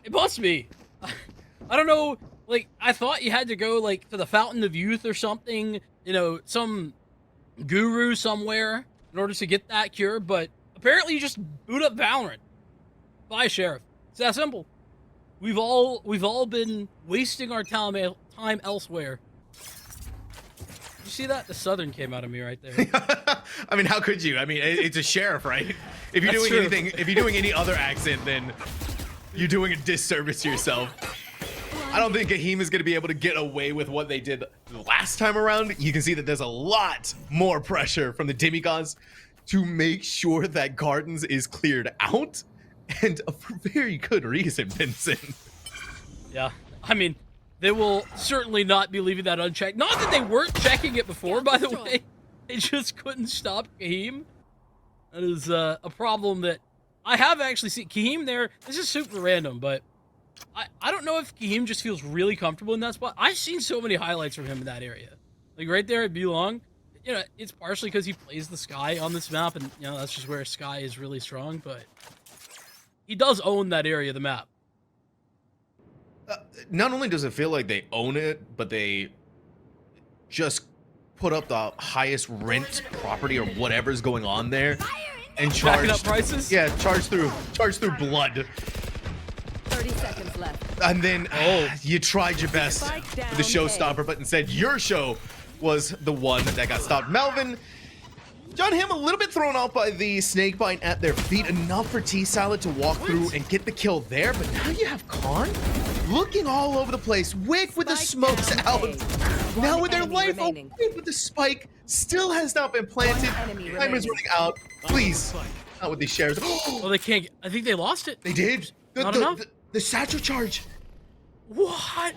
It must be. I don't know. Like, I thought you had to go, like, to the Fountain of Youth or something, you know, some guru somewhere in order to get that cure, but apparently you just boot up Valorant. Bye, Sheriff. It's that simple. We've all been wasting our time elsewhere. You see that? The Southern came out of me right there. I mean, how could you? I mean, it's a Sheriff, right? If you're That's doing true. anything, if you're doing any other accent, then you're doing a disservice to yourself. I don't think Kahim is going to be able to get away with what they did last time around. You can see that there's a lot more pressure from the Demigods to make sure that Gardens is cleared out, and for very good reason, Vincent. Yeah, I mean, they will certainly not be leaving that unchecked. Not that they weren't checking it before, by the way. They just couldn't stop Kahim. That is a problem that I have actually seen. Kahim there, this is super random, but I don't know if Kahim just feels really comfortable in that spot. I've seen so many highlights from him in that area. Like right there at Belong. You know, it's partially because he plays the Sky on this map, and you know, that's just where Sky is really strong, but he does own that area of the map. Not only does it feel like they own it, but they just put up the highest rent property or whatever's going on there and charge Jacking up prices? Yeah, charge through blood. 30 seconds left. And then you tried your best Spike with the down showstopper, but instead your show was the one that got stopped. Melvin, John Hamm a little bit thrown off by the snake bite at their feet, enough for T-Salad to walk through and get the kill there, but now you have Khan looking all over the place. Wick with the Spike smokes down out. A. Now One with their enemy life remaining. away, but the spike still has not been planted. One enemy Time is remaining. running out. Please, not with these shares. Oh, they can't. I think they lost it. They did. Not enough? The satchel charge. What?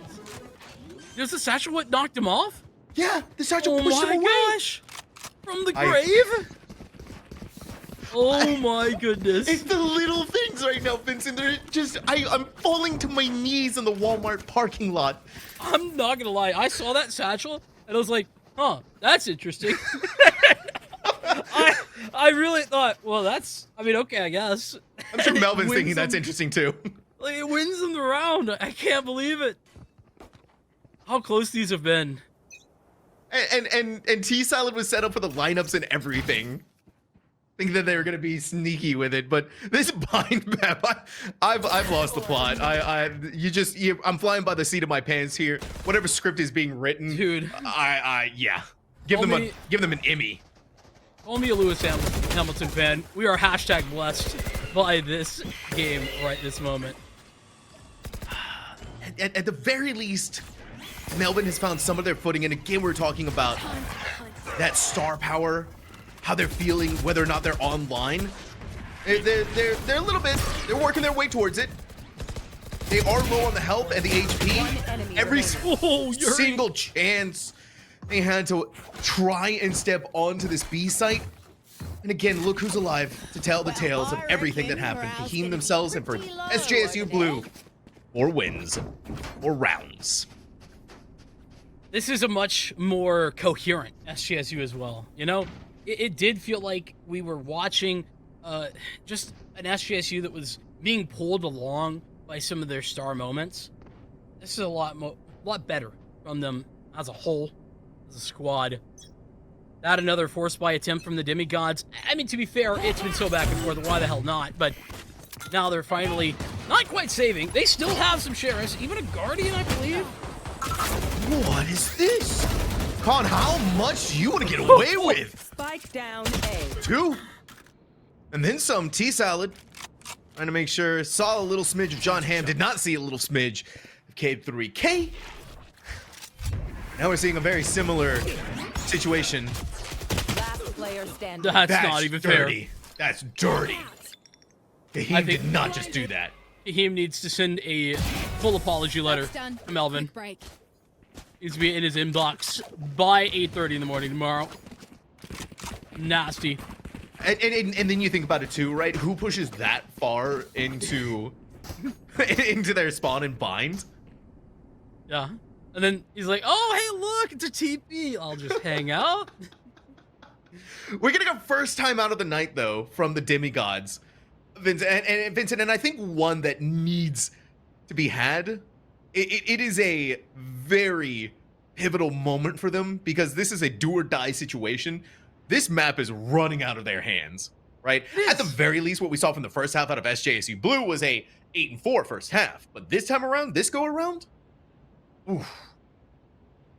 There's the satchel what knocked him off? Yeah, the satchel Oh pushed him my away. gosh! From the grave? Oh my goodness. It's the little things right now, Vincent. They're just, I'm falling to my knees in the Walmart parking lot. I'm not gonna lie. I saw that satchel and I was like, huh, that's interesting. I really thought, well, that's, I mean, okay, I guess. I'm sure And it Melvin's wins thinking that's him. interesting too. Like, it wins them the round. I can't believe it. How close these have been. And T-Salad was set up for the lineups and everything. Think that they were gonna be sneaky with it, but this bind map, I've lost the plot. I'm flying by the seat of my pants here. Whatever script is being written, dude. Yeah. Give them an Emmy. Call me a Lewis Hamilton fan. We are hashtag blessed by this game right this moment. At the very least, Melbourne has found some of their footing, and again, we're talking about that star power. How they're feeling, whether or not they're online. They're a little bit, they're working their way towards it. They are low on the health and the HP. Every single chance they had to try and step onto this B site. And again, look who's alive to tell the tales of everything that happened. Kahim themselves and for SJSU Blue. 4 wins, 4 rounds. This is a much more coherent SJSU as well, you know? It did feel like we were watching just an SJSU that was being pulled along by some of their star moments. This is a lot better from them as a whole, as a squad. That another force buy attempt from the Demigods. I mean, to be fair, it's been so back and forth. Why the hell not? But now they're finally not quite saving. They still have some sheriffs, even a Guardian, I believe. What is this? Con, how much do you want to get away with? Spike down A. 2. And then some. T-Salad. Trying to make sure. Saw a little smidge of John Hamm. Did not see a little smidge of K3K. Now we're seeing a very similar situation. Last player standing. That's not even dirty. fair. That's dirty. Kahim did not just do that. Kahim needs to send a full apology letter to Melvin. Break. Needs to be in his inbox by 8:30 in the morning tomorrow. Nasty. And then you think about it too, right? Who pushes that far into into their spawn and bind? Yeah. And then he's like, oh, hey, look, it's a TP. I'll just hang out. We're getting a first time out of the night, though, from the Demigods. Vincent, and I think one that needs to be had. It is a very pivotal moment for them because this is a do or die situation. This map is running out of their hands, right? At the very least, what we saw from the first half out of SJSU Blue was a 8-4 first half. But this time around, this go around, oof.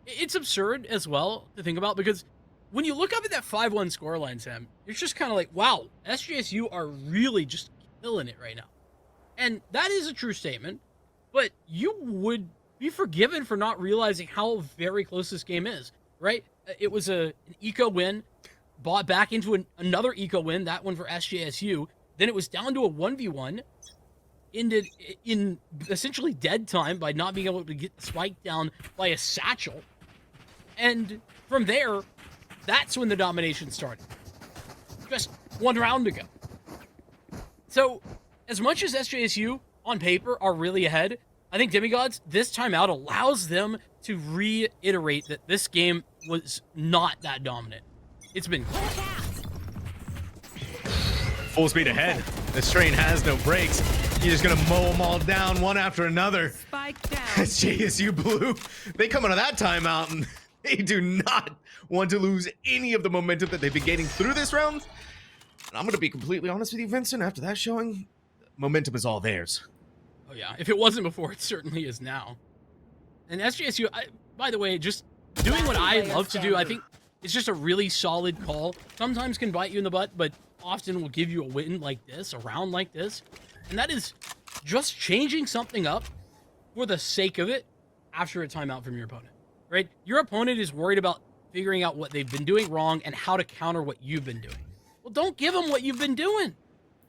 It's absurd as well to think about because when you look up at that 5-1 scoreline, Sam, it's just kind of like, wow, SJSU are really just killing it right now. And that is a true statement, but you would be forgiven for not realizing how very close this game is, right? It was an eco win, bought back into another eco win, that one for SJSU. Then it was down to a 1v1, ended in essentially dead time by not being able to get the spike down by a satchel. And from there, that's when the domination started. Just one round ago. So, as much as SJSU, on paper, are really ahead, I think Demigods, this time out, allows them to reiterate that this game was not that dominant. It's been full speed ahead. This train has no brakes. You're just gonna mow them all down one after another. Spike down. SJSU Blue, they come out of that timeout and they do not want to lose any of the momentum that they've been gaining through this round. And I'm gonna be completely honest with you, Vincent, after that showing, momentum is all theirs. Oh yeah, if it wasn't before, it certainly is now. And SJSU, by the way, just doing what I love to do, I think it's just a really solid call. Sometimes can bite you in the butt, but often will give you a win like this, a round like this. And that is just changing something up for the sake of it after a timeout from your opponent, right? Your opponent is worried about figuring out what they've been doing wrong and how to counter what you've been doing. Well, don't give them what you've been doing.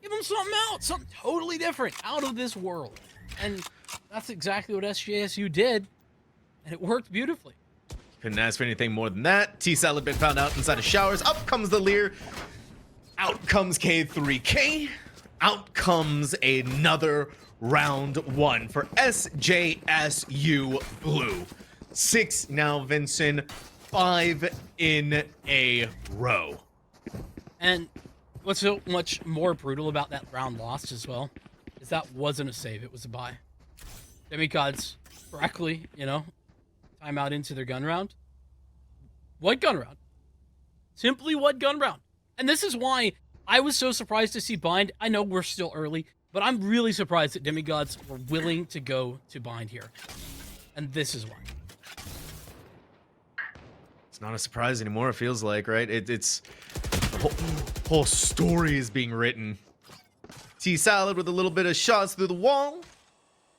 Give them something else, something totally different, out of this world. And that's exactly what SJSU did, and it worked beautifully. Couldn't ask for anything more than that. T-Salad been found out inside of showers. Up comes the Lear. Out comes K3K. Out comes another round one for SJSU Blue. 6 now, Vincent. 5 in a row. And what's so much more brutal about that round loss as well is that wasn't a save. It was a buy. Demigods correctly, you know, timeout into their gun round. What gun round? Simply what gun round? And this is why I was so surprised to see Bind. I know we're still early, but I'm really surprised that Demigods were willing to go to Bind here. And this is why. It's not a surprise anymore, it feels like, right? It's the whole story is being written. T-Salad with a little bit of shots through the wall.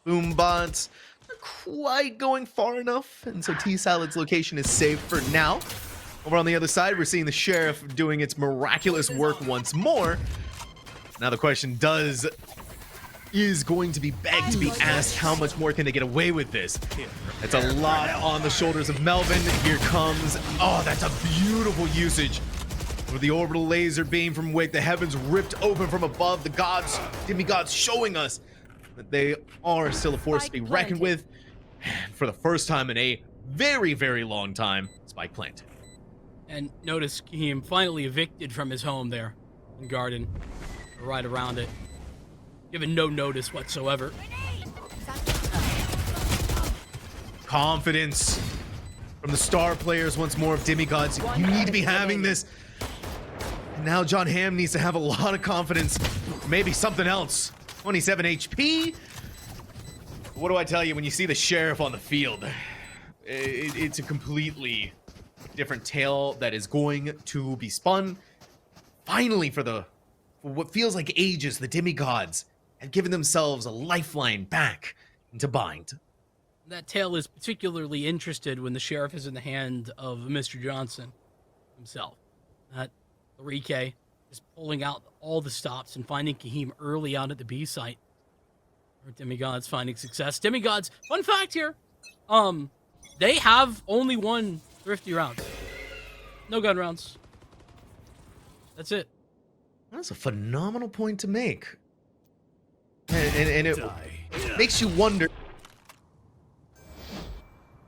Boombots not quite going far enough, and so T-Salad's location is safe for now. Over on the other side, we're seeing the Sheriff doing its miraculous work once more. Now the question is going to be begged to be asked, how much more can they get away with this? It's a lot on the shoulders of Melvin. Here comes, oh, that's a beautiful usage with the orbital laser beam from Wake. The heavens ripped open from above. The gods, Demigods, showing us that they are still a force to be reckoned with. For the first time in a very, very long time, spike planted. And notice Kahim finally evicted from his home there in Garden, right around it, given no notice whatsoever. Confidence from the star players once more of Demigods. You need to be having this. And now John Hamm needs to have a lot of confidence. Maybe something else. 27 HP. What do I tell you when you see the Sheriff on the field? It's a completely different tale that is going to be spun. Finally, for what feels like ages, the Demigods have given themselves a lifeline back into Bind. That tale is particularly interested when the Sheriff is in the hand of Mr. Johnson himself. That 3K is pulling out all the stops and finding Kahim early on at the B site. Or Demigods finding success. Demigods, fun fact here, they have only won thrifty rounds. No gun rounds. That's it. That's a phenomenal point to make. And it makes you wonder,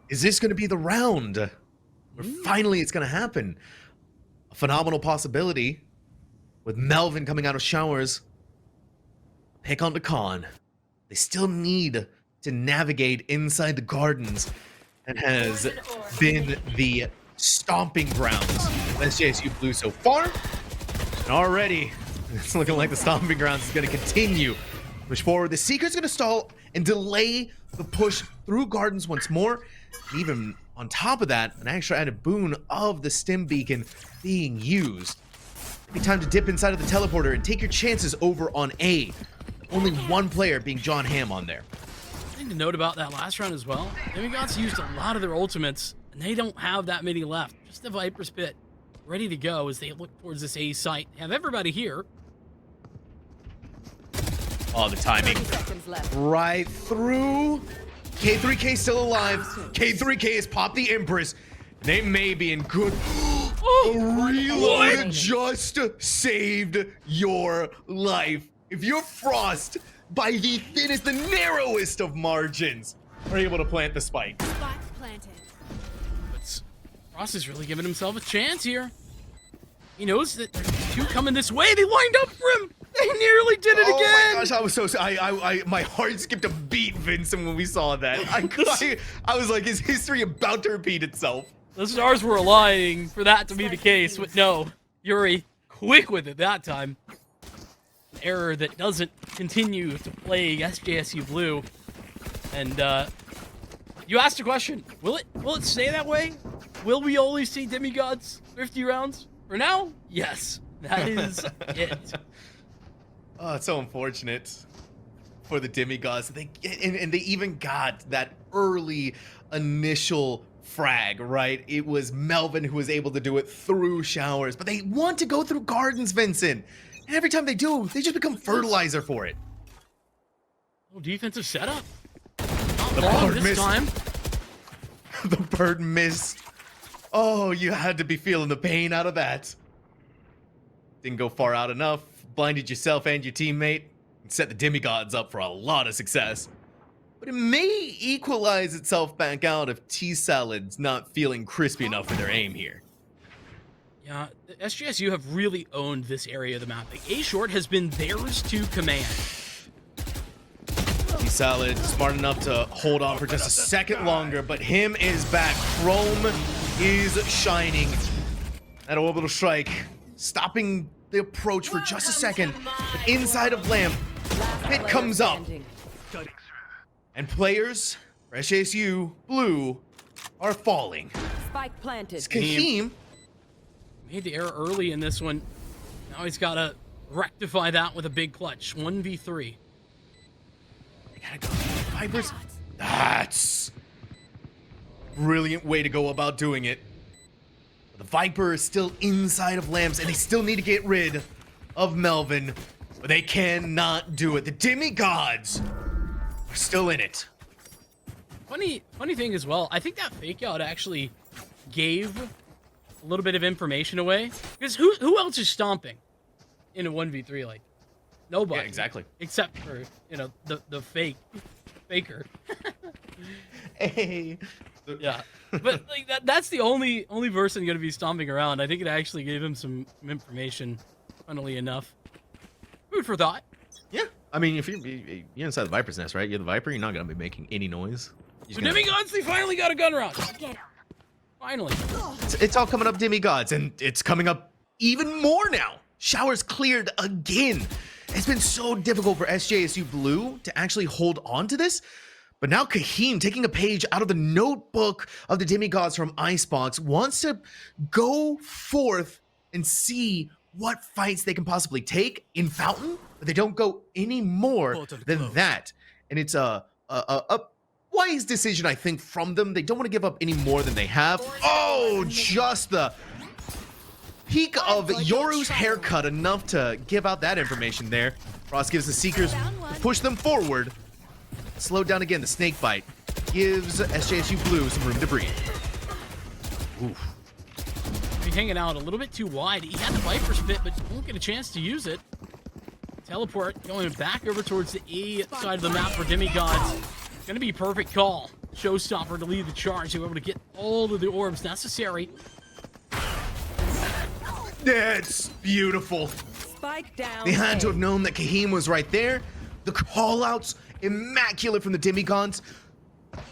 is this going to be the round where finally it's going to happen? A phenomenal possibility with Melvin coming out of showers. Pick on the con. They still need to navigate inside the gardens and has been the stomping grounds of SJSU Blue so far. And already, it's looking like the stomping grounds is going to continue. Push forward. The Seeker's going to stall and delay the push through gardens once more. And even on top of that, an extra added boon of the stim beacon being used. It'll be time to dip inside of the teleporter and take your chances over on A. Only one player being John Hamm on there. Thing to note about that last round as well, Demigods used a lot of their ultimates, and they don't have that many left. Just the Viper Spit ready to go as they look towards this A site. Have everybody here. Oh, the timing. Right through. K3K still alive. K3K has popped the Empress. They may be in good. A reload just saved your life. If you're Frost, by the thinnest, the narrowest of margins, are able to plant the spike. Spike planted. But Frost is really giving himself a chance here. He knows that there's two coming this way. They lined up for him. They nearly did it again. Oh my gosh, I was so my heart skipped a beat, Vincent, when we saw that. I was like, is history about to repeat itself? The stars were aligning for that to be the case, but no. Yuri, quick with it that time. An error that doesn't continue to plague SJSU Blue. And you asked a question. Will it stay that way? Will we only see Demigods 50 rounds? For now, yes. That is it. Oh, it's so unfortunate for the Demigods. They even got that early initial frag, right? It was Melvin who was able to do it through showers, but they want to go through gardens, Vincent. And every time they do, they just become fertilizer for it. Little defensive setup. The Not bird this missed. time. The bird missed. Oh, you had to be feeling the pain out of that. Didn't go far out enough. Blinded yourself and your teammate. And set the Demigods up for a lot of success. But it may equalize itself back out if T-Salad's not feeling crispy enough for their aim here. Yeah, the SJSU have really owned this area of the map. Like, A-Short has been theirs to command. Salad smart enough to hold on for just a second longer, but him is back. Chrome is shining. That orbital strike stopping the approach for just a second. But inside of Lamp, Pit comes up. And players for SJSU Blue are falling. Spike planted. It's Kahim. Made the error early in this one. Now he's got to rectify that with a big clutch. 1v3. They gotta go. Vipers. That's brilliant way to go about doing it. The Viper is still inside of Lamps, and they still need to get rid of Melvin, but they cannot do it. The Demigods are still in it. Funny thing as well, I think that fake out actually gave a little bit of information away. Because who else is stomping in a 1v3 like? Nobody. Yeah, exactly. Except for, you know, the faker. Hey. Yeah. But like that's the only person going to be stomping around. I think it actually gave him some information, funnily enough. Food for thought. Yeah. I mean, if you're inside the Viper's nest, right? You're the Viper, you're not going to be making any noise. So Demigods, they finally got a gun round. Finally. It's all coming up Demigods, and it's coming up even more now. Showers cleared again. It's been so difficult for SJSU Blue to actually hold on to this. But now Kahim, taking a page out of the notebook of the Demigods from Icebox, wants to go forth and see what fights they can possibly take in Fountain, but they don't go any more than that. And it's a wise decision, I think, from them. They don't want to give up any more than they have. Oh, just the peak of Yoru's haircut, enough to give out that information there. Frost gives the Seekers to push them forward. Slowed down again, the snake bite gives SJSU Blue some room to breathe. Oof. He's hanging out a little bit too wide. He had the Viper spit, but won't get a chance to use it. Teleport going back over towards the A side of the map for Demigods. Gonna be a perfect call. Showstopper to lead the charge. They were able to get all of the orbs necessary. That's beautiful. Spike down. They had to A. have known that Kahim was right there. The callouts, immaculate from the Demigods.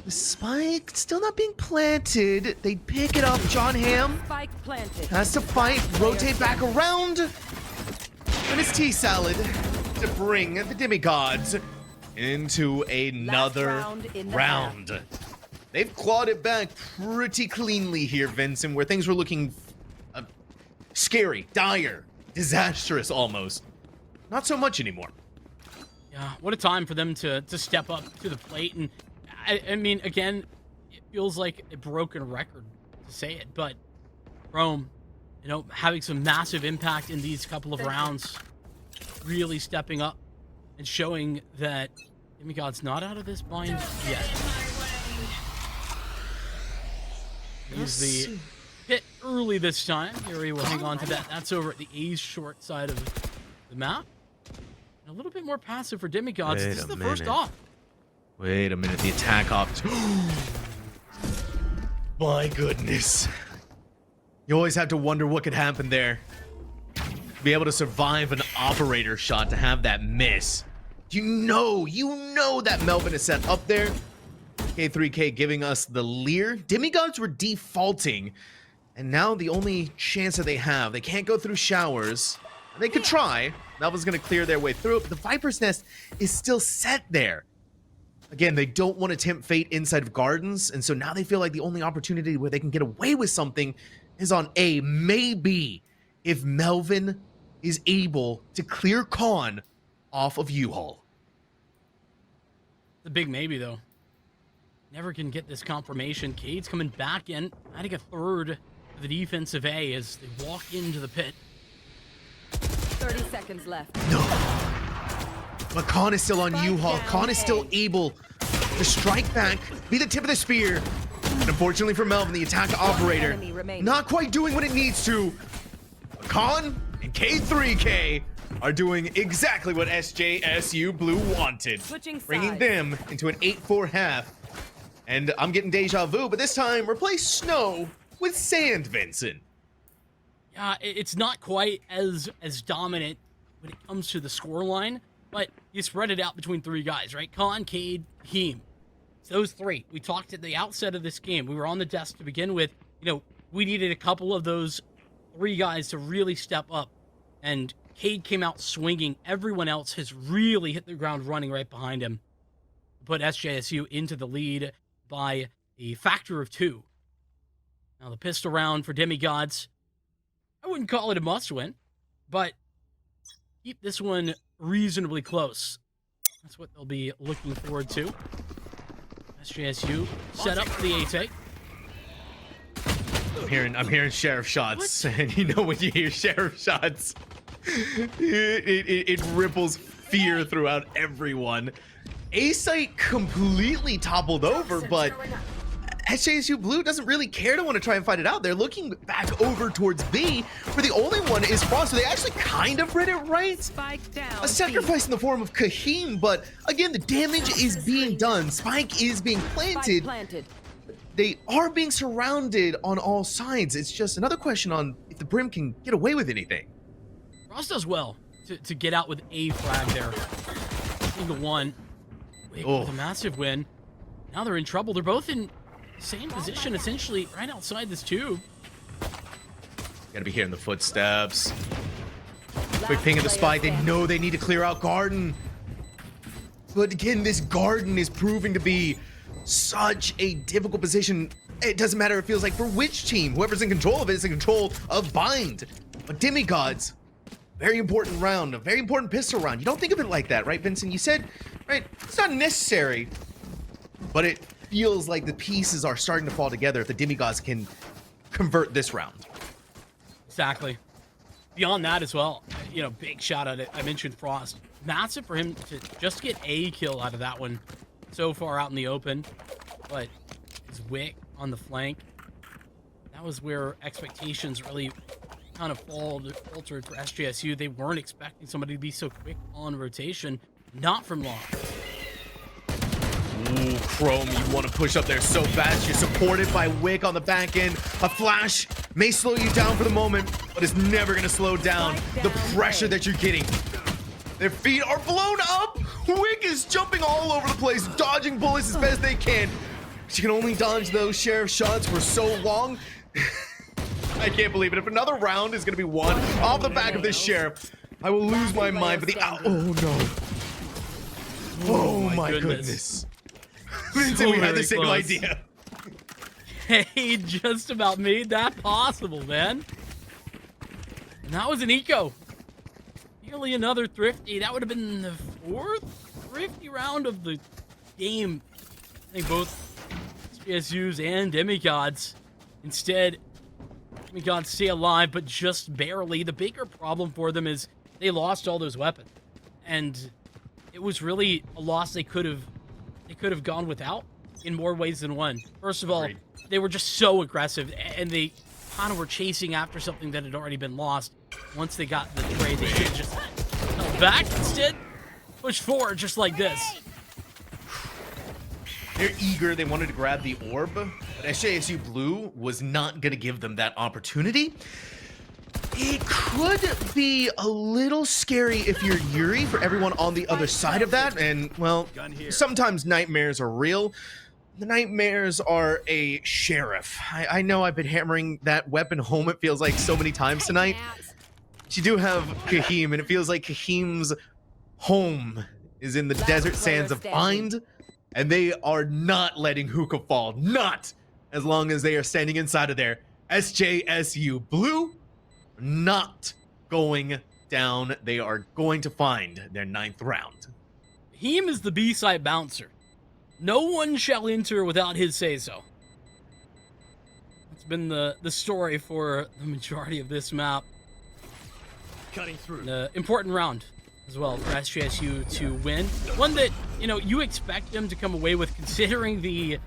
The spike still not being planted. They pick it up. John Hamm Spike planted. has to fight, rotate back around. And it's T-Salad to bring the Demigods into another round in the round. They've clawed it back pretty cleanly here, Vincent, where things were looking scary, dire, disastrous almost. Not so much anymore. Yeah, what a time for them to step up to the plate. And I mean, again, it feels like a broken record to say it, but Rome, you know, having some massive impact in these couple of rounds, really stepping up and showing that Demigod's not out of this bind yet. Use the hit early this time. Yuri will hang on to that. That's over at the A's short side of the map. And a little bit more passive for Demigods. This is the first off. Wait a minute, the attack off. My goodness. You always have to wonder what could happen there. To be able to survive an operator shot, to have that miss. You know that Melvin is set up there. K3K giving us the leer. Demigods were defaulting. And now the only chance that they have, they can't go through showers. They could try. Melvin's going to clear their way through it, but the Viper's Nest is still set there. Again, they don't want to tempt fate inside of Gardens, and so now they feel like the only opportunity where they can get away with something is on A. Maybe if Melvin is able to clear Khan off of U-Haul. The big maybe, though. Never can get this confirmation. Cade's coming back in, adding a third to the defensive A as they walk into the pit. 30 seconds left. No. But Khan is still on U-Haul. Khan is still able to strike back, be the tip of the spear. And unfortunately for Melvin, the attack operator, not quite doing what it needs to. But Khan and K3K are doing exactly what SJSU Blue wanted. Bringing them into an 8-4 half. And I'm getting deja vu, but this time replace snow with sand, Vincent. Yeah, it's not quite as dominant when it comes to the scoreline, but you spread it out between 3 guys, right? Khan, Cade, Heem. It's those 3. We talked at the outset of this game. We were on the desk to begin with. We needed a couple of those 3 guys to really step up. And Cade came out swinging. Everyone else has really hit the ground running right behind him. Put SJSU into the lead by a factor of 2. Now the pistol round for Demigods. I wouldn't call it a must-win, but keep this one reasonably close. That's what they'll be looking forward to. SJSU set up for the A-take. I'm hearing sheriff shots, and when you hear sheriff shots, it ripples fear throughout everyone. A site completely toppled over, but SJSU Blue doesn't really care to want to try and fight it out. They're looking back over towards B, where the only one is Frost. So they actually kind of read it right. Spike down. A sacrifice in the form of Kahim, but again, the damage is being done. Spike is being planted. They are being surrounded on all sides. It's just another question on if the Brim can get away with anything. Frost does well to get out with a frag there. Single one. With a massive win. Now they're in trouble. They're both in the same position, essentially, right outside this tube. Gotta be hearing the footsteps. Quick ping of the spike. They know they need to clear out Garden. But again, this Garden is proving to be such a difficult position. It doesn't matter, it feels like, for which team. Whoever's in control of it is in control of Bind. But Demigods, very important round, a very important pistol round. You don't think of it like that, right, Vincent? You said, right, it's not necessary, but it feels like the pieces are starting to fall together if the Demigods can convert this round. Exactly. Beyond that as well, big shout out. I mentioned Frost. Massive for him to just get a kill out of that one so far out in the open. But his Wick on the flank, that was where expectations really kind of faltered for SJSU. They weren't expecting somebody to be so quick on rotation, not from long. Ooh, Chrome, you want to push up there so fast. You're supported by Wick on the back end. A flash may slow you down for the moment, but it's never going to slow down the pressure that you're getting. Their feet are blown up. Wick is jumping all over the place, dodging bullets as best they can. She can only dodge those sheriff shots for so long. I can't believe it. If another round is going to be won off the back of this sheriff, I will lose my mind. But oh no. Oh my goodness. Vincent, we had the same idea. He just about made that possible, man. And that was an eco. Nearly another thrifty. That would have been the 4th thrifty round of the game. I think both SJSUs and Demigods. Instead, Demigods stay alive, but just barely. The bigger problem for them is they lost all those weapons. And it was really a loss they could have gone without in more ways than one. First of all, they were just so aggressive, and they kind of were chasing after something that had already been lost. Once they got the trade, they should have just held back. Instead, push forward just like this. They're eager. They wanted to grab the orb, but SJSU Blue was not going to give them that opportunity. It could be a little scary if you're Yuri for everyone on the other side of that. And, well, sometimes nightmares are real. The nightmares are a sheriff. I know I've been hammering that weapon home, it feels like, so many times tonight. But you do have Kahim, and it feels like Kahim's home is in the desert sands of Bind. And they are not letting Hookah fall. Not as long as they are standing inside of there. SJSU Blue not going down. They are going to find their 9th round. Heem is the B-side bouncer. No one shall enter without his say-so. It's been the story for the majority of this map. Cutting through. An important round as well for SJSU to win. One that, you expect them to come away with, considering the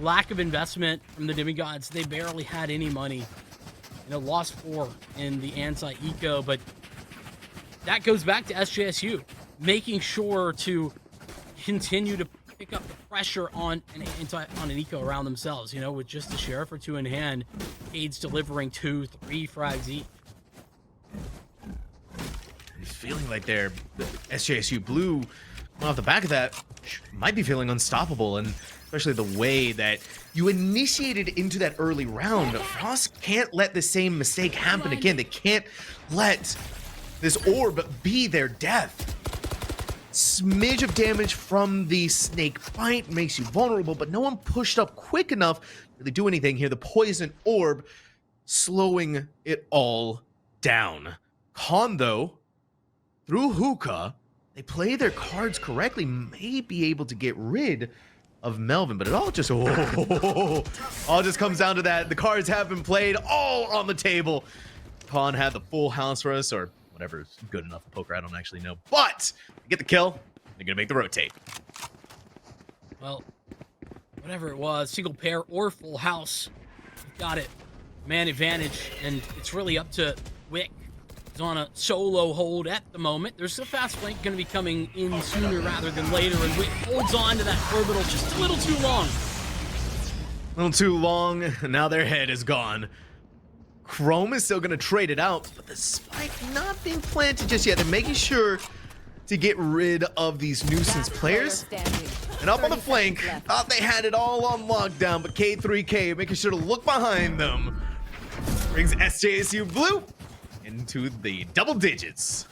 lack of investment from the Demigods. They barely had any money. Lost 4 in the anti-eco, but that goes back to SJSU making sure to continue to pick up the pressure on an eco around themselves. With just the sheriff or 2 in hand, Cade's delivering 2, 3 frags each. feeling like the SJSU Blue, off the back of that, might be feeling unstoppable, and especially the way that you initiated into that early round. Frost can't let the same mistake happen again. They can't let this orb be their death. Smidge of damage from the snake bite makes you vulnerable, but no one pushed up quick enough to really do anything here. The poison orb slowing it all down. Khan, though, through hookah, they play their cards correctly, may be able to get rid of Melvin, but it all just all just comes down to that. The cards have been played, all on the table. Khan had the full house for us, or whatever is good enough for poker, I don't actually know. But get the kill, they're gonna make the rotate. Well, whatever it was, single pair or full house, got it. Man advantage, and it's really up to Wick. He's on a solo hold at the moment. There's a fast flank going to be coming in sooner rather than later, and Wick holds on to that orbital just a little too long. A little too long, and now their head is gone. Chrome is still going to trade it out, but the spike not being planted just yet. They're making sure to get rid of these nuisance players. And up on the flank, thought they had it all on lockdown, but K3K making sure to look behind them. Brings SJSU Blue into the double digits.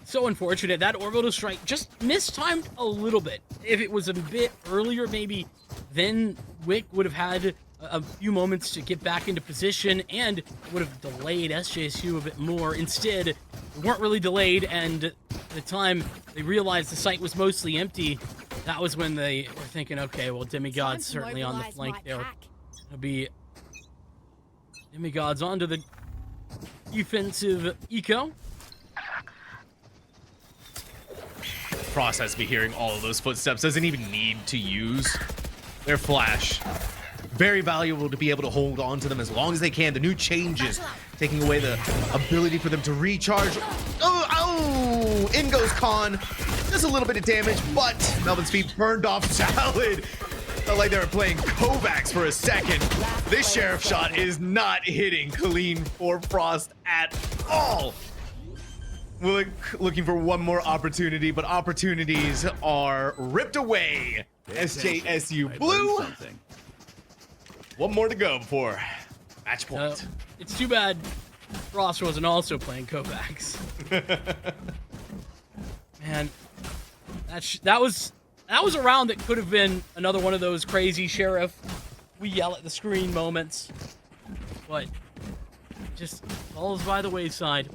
So unfortunate. That orbital strike just mistimed a little bit. If it was a bit earlier, maybe then Wick would have had a few moments to get back into position and would have delayed SJSU a bit more. Instead, they weren't really delayed, and at the time they realized the site was mostly empty, that was when they were thinking, okay, well, Demigods certainly on the flank there. It'll be Demigods onto the defensive eco. Frost has to be hearing all of those footsteps, doesn't even need to use their flash. Very valuable to be able to hold on to them as long as they can. The new changes taking away the ability for them to recharge. Oh, in goes Khan. Just a little bit of damage, but Melvin's feet burned off solid. Felt like they were playing Kovacs for a second. This sheriff shot is not hitting clean for Frost at all. We're looking for one more opportunity, but opportunities are ripped away. SJSU Blue. One more to go before match point. It's too bad Frost wasn't also playing Kovacs. Man, that was a round that could have been another one of those crazy sheriff, we yell at the screen moments, but just falls by the wayside.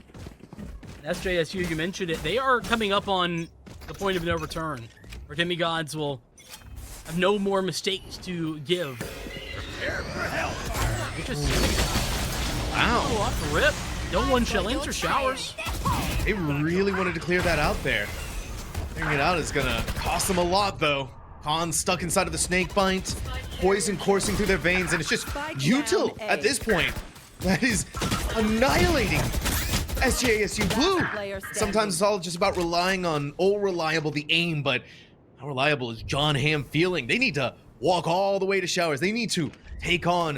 SJSU, you mentioned it, they are coming up on the point of no return, where Demigods will have no more mistakes to give. Wow. Oh, off the rip. No one shellings or showers. They really wanted to clear that out there. Clearing it out is gonna cost them a lot, though. Khan stuck inside of the snake bite, poison coursing through their veins, and it's just util at this point. That is annihilating SJSU Blue. Sometimes it's all just about relying on reliable the aim, but how reliable is John Hamm feeling? They need to walk all the way to showers. They need to take on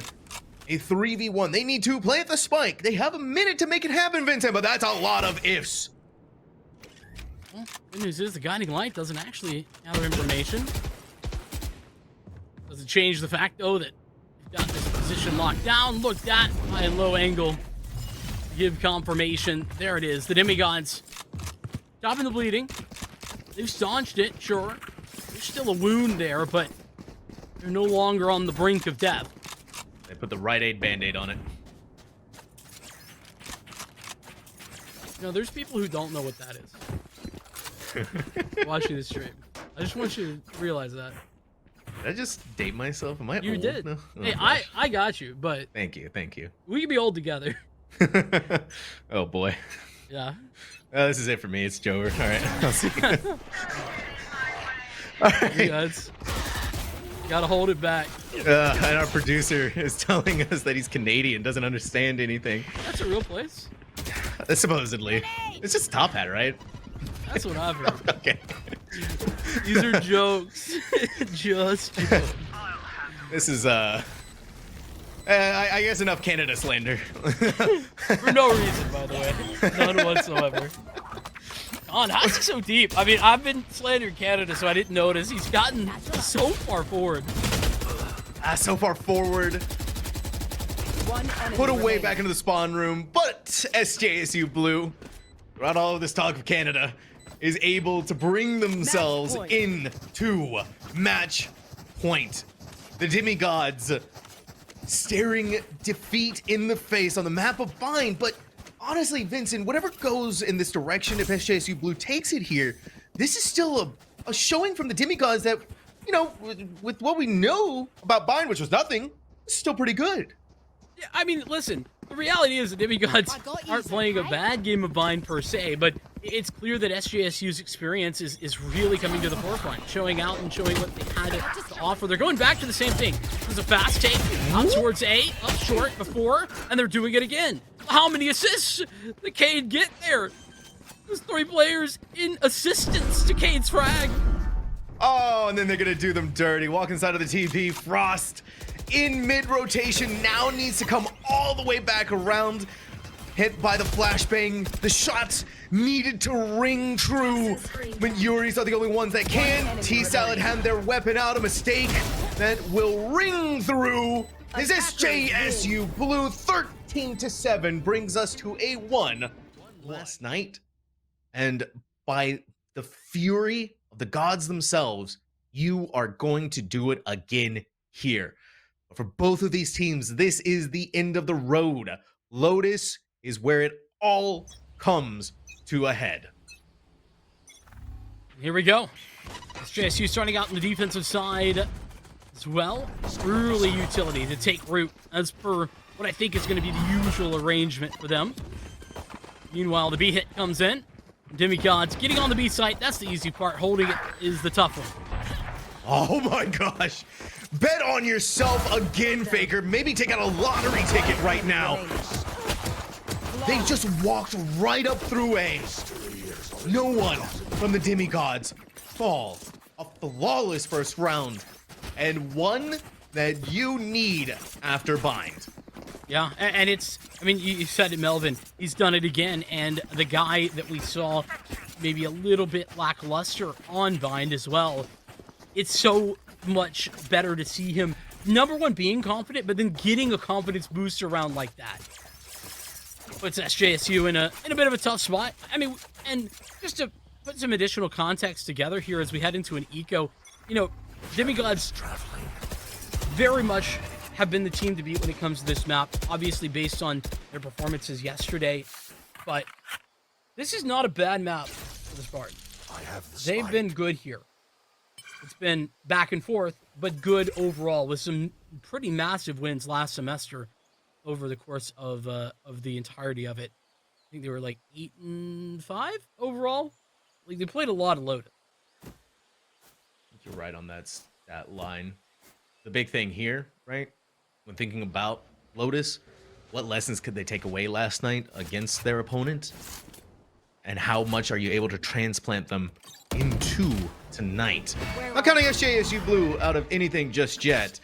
a 3v1. They need to play at the spike. They have a minute to make it happen, Vincent, but that's a lot of ifs. Well, good news is the guiding light doesn't actually gather information. Doesn't change the fact, though, that you've got this position locked down. Looked at high and low angle. Give confirmation. There it is. The Demigods stopping the bleeding. They've staunched it, sure. There's still a wound there, but they're no longer on the brink of death. They put the Rite Aid Band-Aid on it. You know, there's people who don't know what that is. Watching this stream. I just want you to realize that. Did I just date myself? Am I You old? did. No? Oh, Hey, gosh. I got you, but Thank you. we can be old together. Oh, boy. Yeah. This is it for me. It's Jover. All right. I'll see you. All right. You guys gotta hold it back. And our producer is telling us that he's Canadian, doesn't understand anything. That's a real place. Supposedly. It's just Top Hat, right? That's what I've heard. Okay. These are jokes. Just jokes. This is, I guess enough Canada slander. For no reason, by the way. None whatsoever. Oh, that's so deep. I mean, I've been slandering Canada, so I didn't notice. He's gotten so far forward. So far forward. One enemy Put away remaining. back into the spawn room, but SJSU Blue, throughout all of this talk of Canada, is able to bring themselves point. into match point. The Demigods staring defeat in the face on the map of Bind, but honestly, Vincent, whatever goes in this direction, if SJSU Blue takes it here, this is still a showing from the Demigods that, you know, with what we know about Bind, which was nothing, it's still pretty good. Yeah, I mean, listen, the reality is the Demigods aren't playing a bad game of Bind per se, but it's clear that SJSU's experience is really coming to the forefront, showing out and showing what they had to offer. They're going back to the same thing. There's a fast take out towards A, up short before, and they're doing it again. How many assists did Cade get there? There's 3 players in assistance to Cade's frag. Oh, and then they're gonna do them dirty. Walk inside of the TP. Frost in mid-rotation now needs to come all the way back around. Hit by the flashbang. The shots needed to ring true. But Yuri's are the only ones that can. T-Salad had their weapon out. A mistake that will ring through. His SJSU Blue 13-7 brings us to a 1 last night. And by the fury of the gods themselves, you are going to do it again here. For both of these teams, this is the end of the road. Lotus is where it all comes to a head. Here we go. SJSU starting out on the defensive side as well. Early utility to take root as per what I think is going to be the usual arrangement for them. Meanwhile, the B hit comes in. Demigods getting on the B site. That's the easy part. Holding it is the tough one. Oh my gosh. Bet on yourself again, Faker. Maybe take out a lottery ticket right now. They just walked right up through A. No one from the Demigods fall. A flawless first round. And one that you need after Bind. Yeah, and it's, I mean, you said it, Melvin. He's done it again, and the guy that we saw maybe a little bit lackluster on Bind as well, it's so much better to see him, number one, being confident, but then getting a confidence boost around like that. Puts SJSU in a bit of a tough spot. I mean, and just to put some additional context together here as we head into an eco, you know, Demigods very much have been the team to beat when it comes to this map, obviously based on their performances yesterday, but this is not a bad map for the Spartans. They've been good here. It's been back and forth, but good overall with some pretty massive wins last semester over the course of the entirety of it. I think they were like 8-5 overall. Like, they played a lot of Lotus. I think you're right on that line. The big thing here, right? When thinking about Lotus, what lessons could they take away last night against their opponent? And how much are you able to transplant them into tonight? Not counting SJSU Blue out of anything just yet.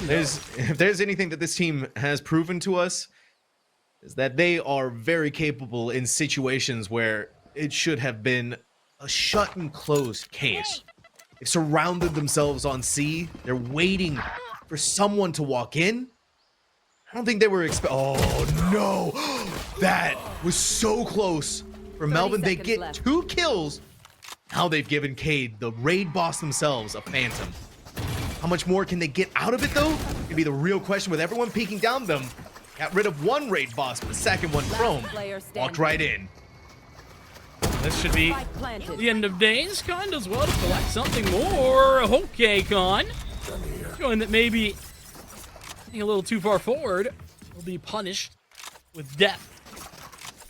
If there's anything that this team has proven to us, is that they are very capable in situations where it should have been a shut and closed case. They've surrounded themselves on C. They're waiting for someone to walk in. I don't think they were oh no! That was so close for Melvin. They get left. 2 kills. Now they've given Cade, the raid boss themselves, a phantom. How much more can they get out of it though? Gonna be the real question with everyone peeking down them. Got rid of 1 raid boss, but the second one, Chrome, walked right in. This should be Spike planted. the end of days, kind as well, to collect something more. Okay, Con. Showing that maybe getting a little too far forward will be punished with death.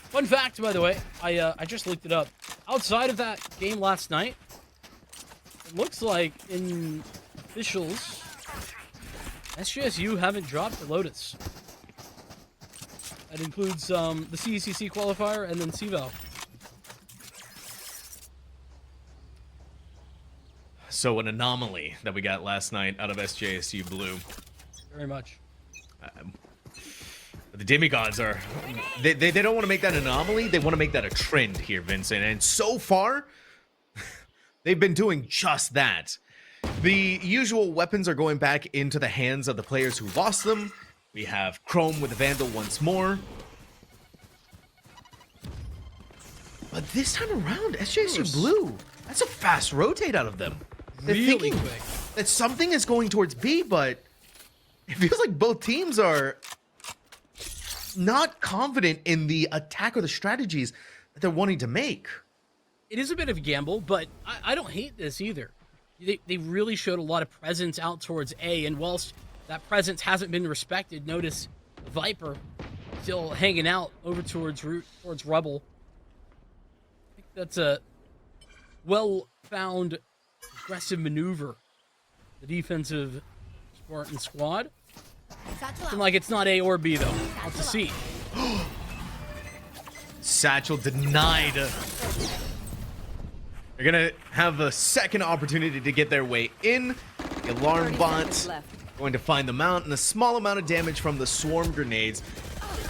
Fun fact, by the way, I just looked it up. Outside of that game last night, it looks like in officials, SJSU haven't dropped the Lotus. That includes the CECC qualifier and then CVAL. So an anomaly that we got last night out of SJSU Blue. Very much. But the Demigods are, they don't want to make that an anomaly. They want to make that a trend here, Vincent. And so far, they've been doing just that. The usual weapons are going back into the hands of the players who lost them. We have Chrome with the Vandal once more. But this time around, SJSU Blue, that's a fast rotate out of them. They're Really thinking quick. that something is going towards B, but it feels like both teams are not confident in the attack or the strategies that they're wanting to make. It is a bit of a gamble, but I don't hate this either. They really showed a lot of presence out towards A, and whilst that presence hasn't been respected, notice the Viper still hanging out over towards Rebel. I think that's a well-found aggressive maneuver. The defensive Spartan squad. Looking like it's not A or B, though. Out to C. Satchel denied. They're gonna have a second opportunity to get their way in. The alarm 30 bot seconds left. going to find them out, and a small amount of damage from the swarm grenades.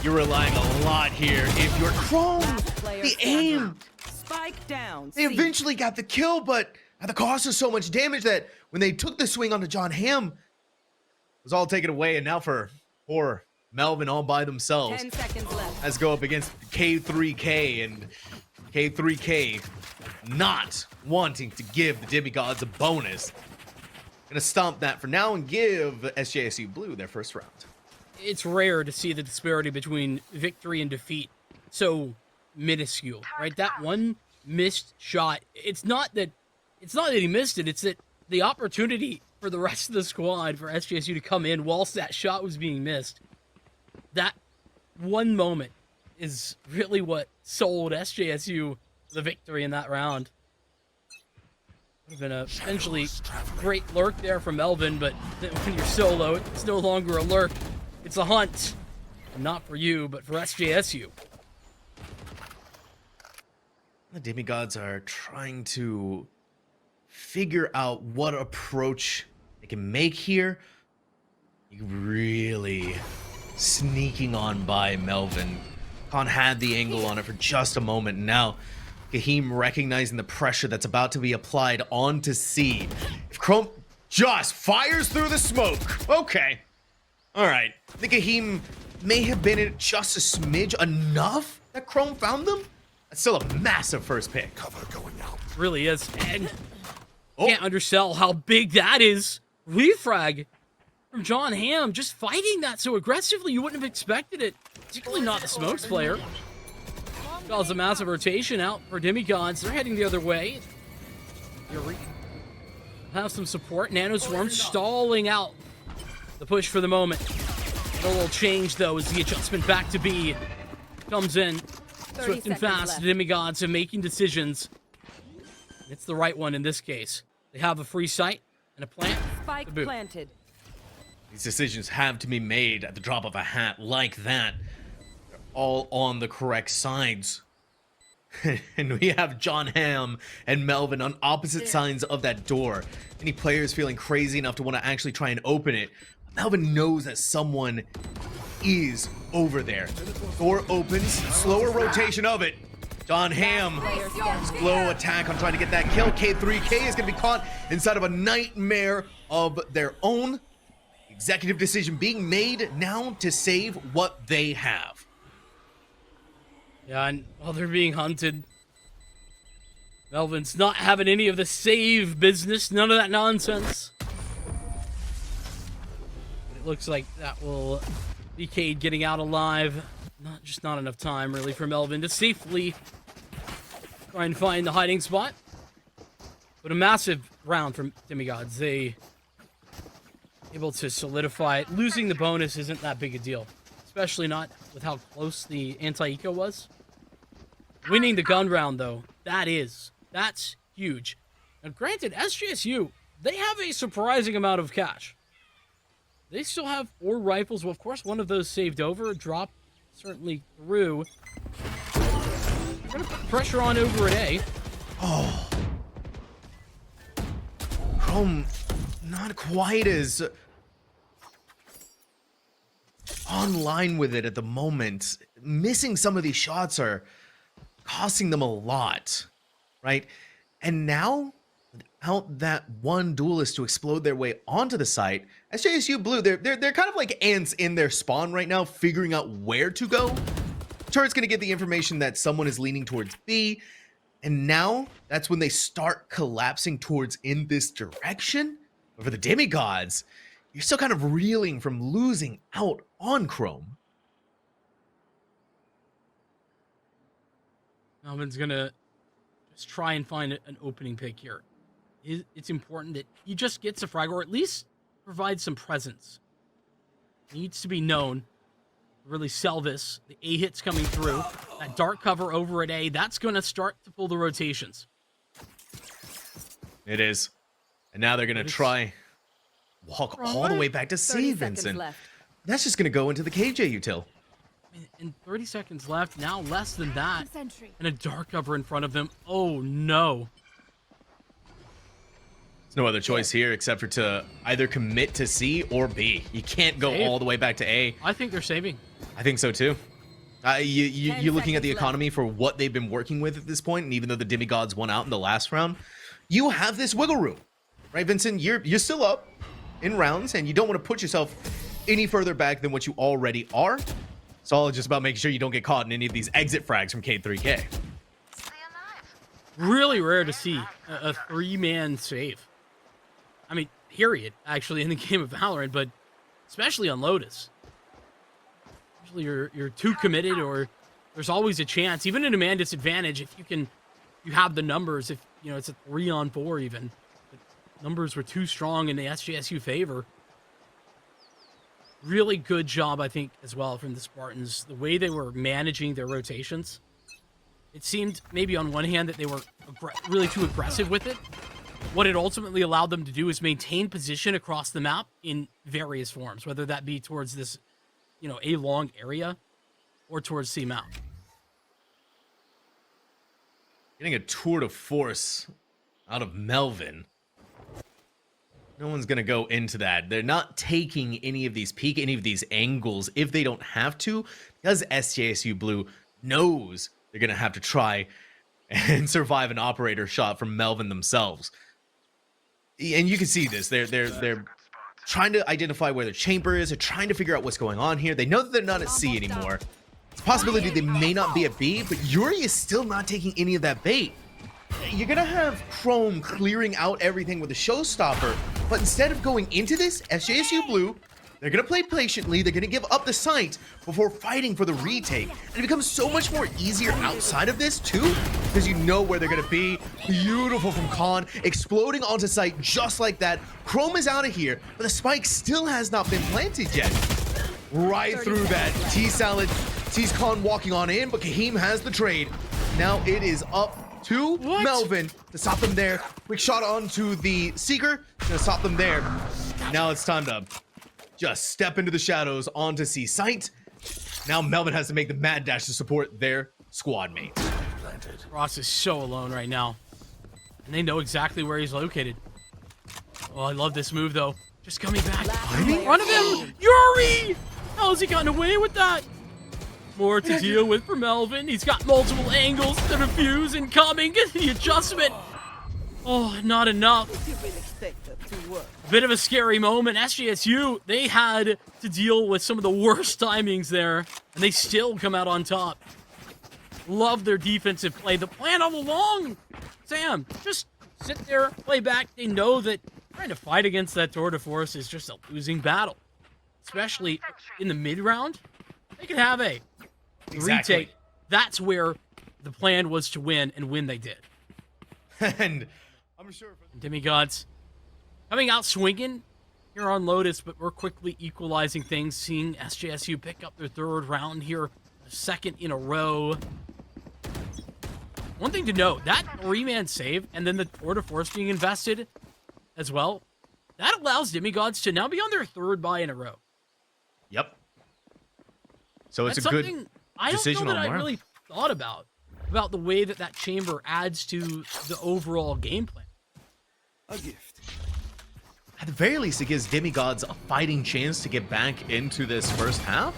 You're relying a lot here. If you're Chrome, Player the standing. aim, Spike down. they C. eventually got the kill, but at the cost of so much damage that when they took the swing onto John Hamm, it was all taken away. And now for poor Melvin all by themselves. 10 seconds left. Let's go up against K3K, and K3K not wanting to give the Demigods a bonus. Gonna stomp that for now and give SJSU Blue their first round. It's rare to see the disparity between victory and defeat so minuscule, right? That one missed shot, it's not that he missed it, it's that the opportunity for the rest of the squad for SJSU to come in whilst that shot was being missed. That one moment is really what sold SJSU the victory in that round. Would have been a potentially great lurk there from Melvin, but when you're solo, it's no longer a lurk. It's a hunt. And not for you, but for SJSU. The Demigods are trying to figure out what approach they can make here. Really sneaking on by Melvin. Khan had the angle on it for just a moment. Now, Kahim recognizing the pressure that's about to be applied onto C. If Chrome just fires through the smoke. Okay. All right. The Kahim may have been in just a smidge enough that Chrome found them. That's still a massive first pick. Cover going out. Really is. And can't undersell how big that is. Refrag from John Hamm, just fighting that so aggressively, you wouldn't have expected it. Particularly not the SamTalkz player. Calls a massive rotation out for Demigods. They're heading the other way. Yuri have some support. Nanoswarm stalling out the push for the moment. A little change, though, as the adjustment back to B comes in. Swift and fast, left. Demigods are making decisions. It's the right one in this case. They have a free site and a plant. Spike to boot. planted. These decisions have to be made at the drop of a hat like that. They're all on the correct sides. And we have John Hamm and Melvin on opposite sides of that door. Any players feeling crazy enough to want to actually try and open it. Melvin knows that someone is over there. Door opens, slower rotation of it. John Hamm, slow attack on trying to get that kill. K3K is going to be caught inside of a nightmare of their own. Executive decision being made now to save what they have. Yeah, and while they're being hunted, Melvin's not having any of the save business, none of that nonsense. It looks like that will be Cade getting out alive. Not enough time, really, for Melvin to safely try and find the hiding spot. But a massive round from Demigods. They able to solidify it. Losing the bonus isn't that big a deal, especially not with how close the anti-eco was. Winning the gun round, though, that's huge. Now, granted, SJSU, they have a surprising amount of cash. They still have 4 rifles. Well, of course, one of those saved over. Drop certainly through. We're going to put pressure on over at A. Oh. Chrome, not quite as online with it at the moment. Missing some of these shots are costing them a lot, right? And now, without that one duelist to explode their way onto the site, SJSU Blue, they're kind of like ants in their spawn right now, figuring out where to go. Turret's going to get the information that someone is leaning towards B, and now that's when they start collapsing towards in this direction. But for the Demigods, you're still kind of reeling from losing out on Chrome. Melvin's going to just try and find an opening pick here. It's important that he just gets a frag, or at least provide some presence. Needs to be known. Really sell this. The A hits coming through. That dark cover over at A, that's going to start to pull the rotations. It is. And now they're going to try walk all the way back to C, Vincent. That's just going to go into the KJ util. And 30 seconds left. Now less than that. And a dark cover in front of them. Oh, no. There's no other choice here except for to either commit to C or B. You can't go all the way back to A. I think they're saving. I think so too. You're looking at the economy for what they've been working with at this point, and even though the Demigods won out in the last round, you have this wiggle room, right, Vincent? You're still up in rounds, and you don't want to put yourself any further back than what you already are. It's all just about making sure you don't get caught in any of these exit frags from K3K. Really rare to see a three-man save. I mean, period, actually, in the game of Valorant, but especially on Lotus. Usually you're too committed, or there's always a chance, even in a man disadvantage, if you have the numbers, if you know it's a 3-on-4 even. But numbers were too strong in the SJSU favor. Really good job, I think, as well from the Spartans. The way they were managing their rotations. It seemed maybe on one hand that they were really too aggressive with it. What it ultimately allowed them to do is maintain position across the map in various forms, whether that be towards this, you know, A long area or towards C mount. Getting a tour de force out of Melvin. No one's going to go into that. They're not taking any of these any of these angles if they don't have to, because SJSU Blue knows they're going to have to try and survive an operator shot from Melvin themselves. And you can see this. They're trying to identify where their chamber is. They're trying to figure out what's going on here. They know that they're not at C anymore. It's a possibility they may not be at B, but Yuri is still not taking any of that bait. You're gonna have Chrome clearing out everything with a showstopper, but instead of going into this, SJSU Blue, they're gonna play patiently. They're gonna give up the site before fighting for the retake. And it becomes so much more easier outside of this too, because you know where they're gonna be. Beautiful from Khan, exploding onto site just like that. Chrome is out of here, but the spike still has not been planted yet. Right through that. T-Salad sees Khan walking on in, but Kahim has the trade. Now it is up to Melvin to stop them there. Quick shot onto the Seeker to stop them there. Now it's time to just step into the shadows onto C site. Now Melvin has to make the mad dash to support their squad mate. Ross is so alone right now. And they know exactly where he's located. Oh, I love this move though. Just coming back in front of him. Yuri! How has he gotten away with that? More to deal with for Melvin. He's got multiple angles to defuse incoming. The adjustment. Oh, not enough. Bit of a scary moment. SJSU, they had to deal with some of the worst timings there, and they still come out on top. Love their defensive play. The plan all along, Sam, just sit there, play back. They know that trying to fight against that tour de force is just a losing battle, especially in the mid-round. They could have a retake. That's where the plan was to win, and win they did. And I'm sure Demigods coming out swinging here on Lotus, but we're quickly equalizing things, seeing SJSU pick up their third round here, the second in a row. One thing to note, that 3-man save and then the tour de force being invested as well, that allows Demigods to now be on their third buy in a row. Yep. So it's That's a good something I don't decision know that on I Mara. really thought about the way that chamber adds to the overall game plan. A gift. the very least, it gives Demigods a fighting chance to get back into this first half.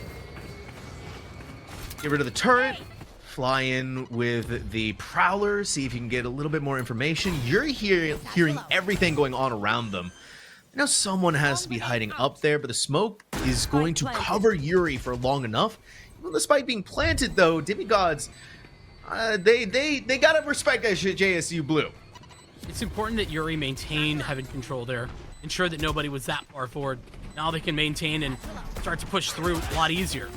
Get rid of the turret. Fly in with the Prowler. See if you can get a little bit more information. You're hearing everything going on around them. I know someone has to be hiding up there, but the smoke is going to cover Yuri for long enough. Even despite being planted, though, Demigods, they gotta respect SJSU Blue. It's important that Yuri maintain heaven control there. Ensure that nobody was that far forward. Now they can maintain and start to push through a lot easier.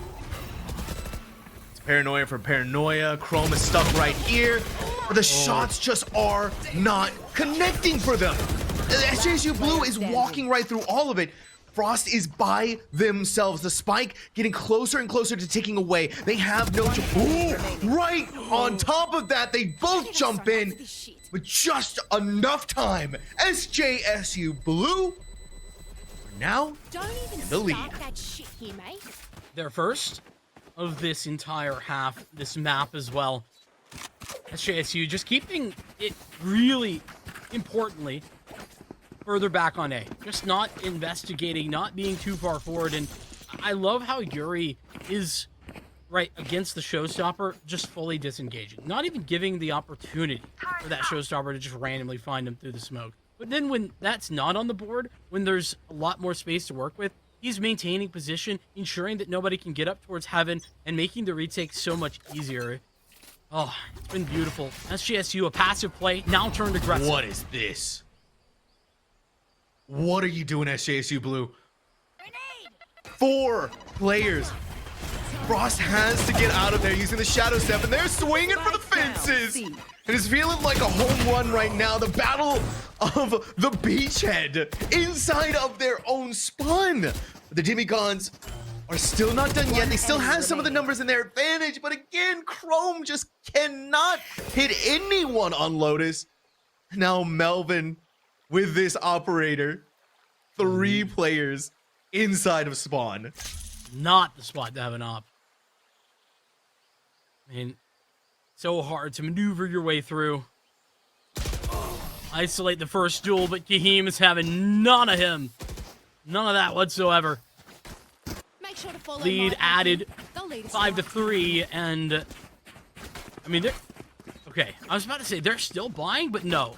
It's paranoia for paranoia. Chrome is stuck right here. But the shots just are not connecting for them. SJSU Blue is walking right through all of it. Frost is by themselves. The spike getting closer and closer to ticking away. They have no... Ooh, right on top of that, they both jump in with just enough time. SJSU Blue are now in the lead. Their first of this entire half, this map as well. SJSU just keeping it really importantly further back on A. Just not investigating, not being too far forward. And I love how Yuri is right against the showstopper, just fully disengaging. Not even giving the opportunity for that showstopper to just randomly find him through the smoke. But then when that's not on the board, when there's a lot more space to work with, he's maintaining position, ensuring that nobody can get up towards heaven, and making the retake so much easier. Oh, it's been beautiful. SJSU, a passive play, now turned aggressive. What is this? What are you doing, SJSU Blue? 4 players. Frost has to get out of there using the Shadow Step, and they're swinging for the fences. And it's feeling like a home run right now. The battle of the beachhead inside of their own spawn. The Demigods are still not done yet. They still have some of the numbers in their advantage, but again, Chrome just cannot hit anyone on Lotus. Now Melvin with this operator, 3 players inside of spawn. Not the spot to have an op. I mean, so hard to maneuver your way through. Isolate the first duel, but Kahim is having none of him. None of that whatsoever. Make sure to follow Lead my added They'll lead us 5-3, and I mean, they're okay. I was about to say they're still buying, but no.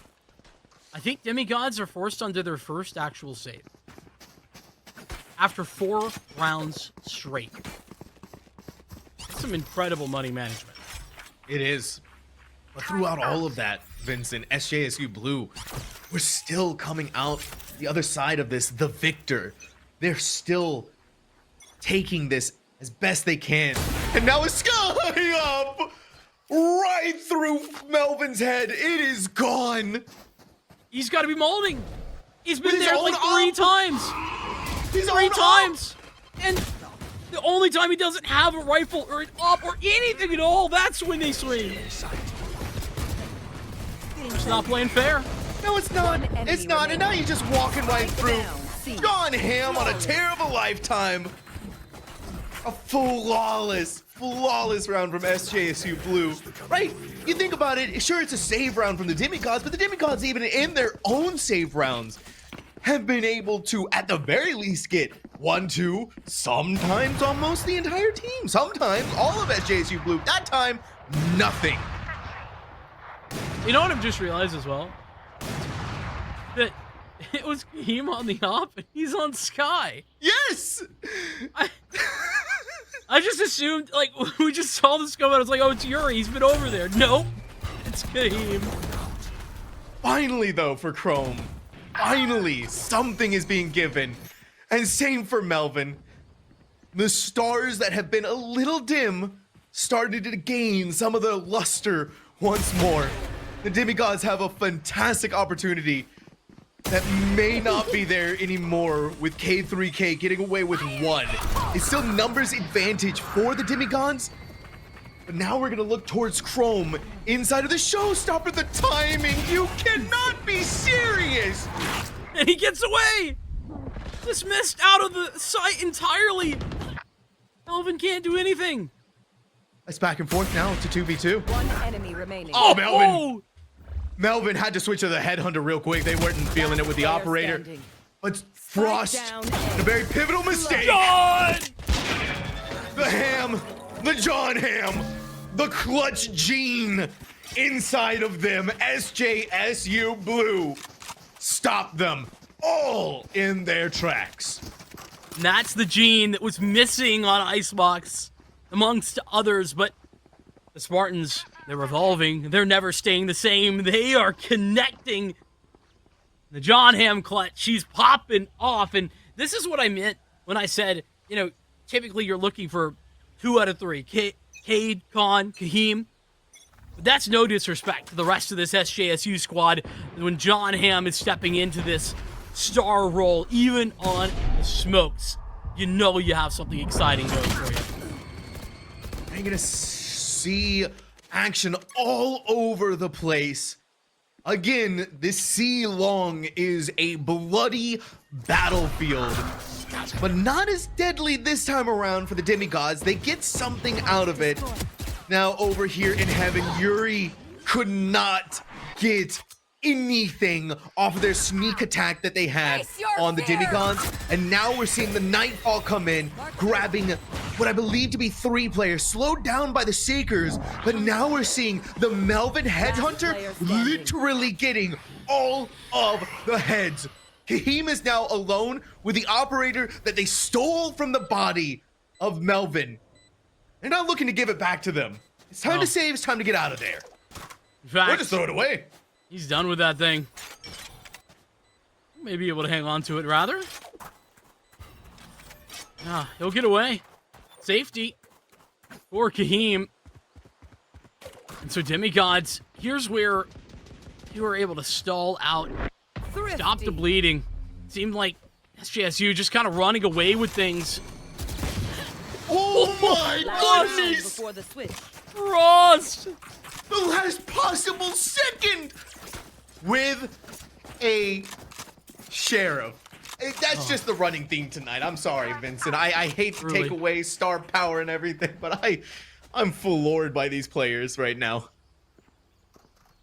I think Demigods are forced under their first actual save after 4 rounds straight. Some incredible money management. It is. But throughout all of that, Vincent, SJSU Blue, we're still coming out the other side of this, the victor. They're still taking this as best they can. And now it's sky up! Right through Melvin's head. It is gone. He's got to be molding. He's been With his there own like 3 op. times. He's 3 times. And the only time he doesn't have a rifle or an op or anything at all, that's when they swing. It's not playing fair. No, it's not. It's not. And now you're just walking right through. Gone ham on a terrible lifetime. A flawless round from SJSU Blue. Right? You think about it, sure, it's a save round from the Demigods, but the Demigods, even in their own save rounds, have been able to, at the very least, get 1, 2, sometimes almost the entire team. Sometimes all of SJSU Blue. That time, nothing. You know what I've just realized as well? That it was him on the op and he's on Sky. Yes! I just assumed, like, we just saw this come out. I was like, oh, it's Yuri. He's been over there. Nope. It's Kahim. Finally, though, for Chrome. Finally, something is being given. And same for Melvin. The stars that have been a little dim started to gain some of the luster once more. The Demigods have a fantastic opportunity that may not be there anymore with K3K getting away with 1. It's still numbers advantage for the Demigods. But now we're going to look towards Chrome inside of the showstopper. The timing, you cannot be serious. And he gets away. Just missed out of the sight entirely. Melvin can't do anything. It's back and forth now to 2v2. 1 enemy remaining. Oh, Melvin. Oh, Melvin had to switch to the headhunter real quick. They weren't feeling it with the operator. But Frost, down, a very pivotal mistake. John! The ham, the John ham, the clutch gene inside of them. SJSU Blue. Stop them all in their tracks. And that's the gene that was missing on Icebox, amongst others. But the Spartans, they're evolving. They're never staying the same. They are connecting. The John Ham clutch, she's popping off. And this is what I meant when I said, you know, typically you're looking for 2 out of 3. Cade, Khan, Kahim. But that's no disrespect to the rest of this SJSU squad when John Ham is stepping into this star role, even on the smokes. You know you have something exciting going for you. You're gonna see action all over the place. Again, this sea long is a bloody battlefield, but not as deadly this time around for the Demigods. They get something out of it. Now over here in heaven, Yuri could not get anything off of their sneak attack that they had on the Demigods, and now we're seeing the Nightfall come in, grabbing what I believe to be 3 players, slowed down by the Seekers, but now we're seeing the Melvin Headhunter literally getting all of the heads. Kahim is now alone with the operator that they stole from the body of Melvin. They're not looking to give it back to them. It's time to save, it's time to get out of there. In fact, Or just throw it away. he's done with that thing. Maybe able to hang on to it, rather. Ah, he'll get away. Safety for Kahim. And so Demigods, here's where you were able to stall out. Stop the bleeding. Seemed like SJSU just kind of running away with things. Oh my Last goodness! before the switch. Frost! The last possible second with a sheriff. That's just the running theme tonight. I'm sorry, Vincent. I hate to take Truly. away star power and everything, but I'm floored by these players right now.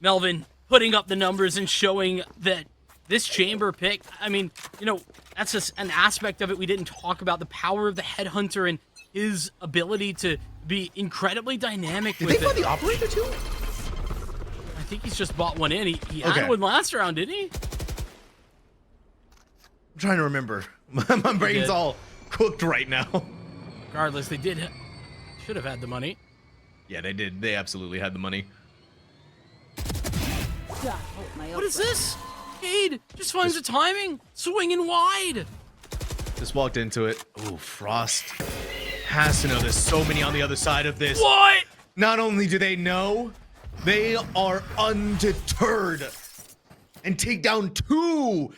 Melvin putting up the numbers and showing that this chamber pick, I mean, you know, that's just an aspect of it we didn't talk about. The power of the Headhunter and his ability to be incredibly dynamic Did with they it. buy the operator too? I think he's just bought one in. He had Okay. one last round, didn't he? I'm trying to remember. My brain's did. all cooked right now. Regardless, they should have had the money. Yeah, they did. They absolutely had the money. What is this? Cade just finds the timing, swinging wide. Just walked into it. Oh, Frost has to know there's so many on the other side of this. What? Not only do they know, they are undeterred and take down 2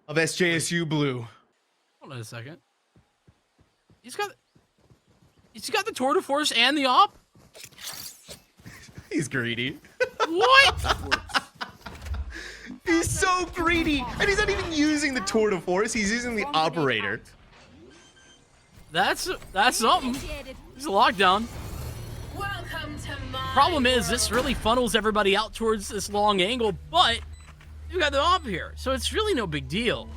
of SJSU Blue. Hold on a second. He's got the tour de force and the op. He's greedy. What? He's so greedy. And he's not even using the tour de force. He's using the operator. That's something. There's a lockdown. Welcome to my Problem is, this really funnels everybody out towards this long angle, but you got the op here, so it's really no big deal.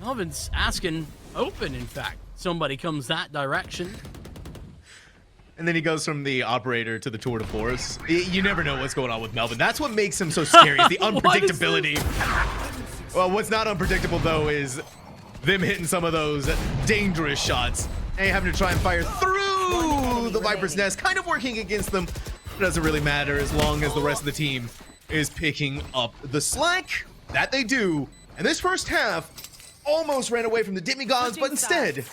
Melvin's asking open, in fact. Somebody comes that direction. And then he goes from the operator to the tour de force. You never know what's going on with Melvin. That's what makes him so scary, is the What is this? unpredictability. Well, what's not unpredictable, though, is them hitting some of those dangerous shots and having to try and fire through the Viper's Nest, kind of working against them. It doesn't really matter as long as the rest of the team is picking up the slack. That they do. And this first half almost ran away from the Demigods, but instead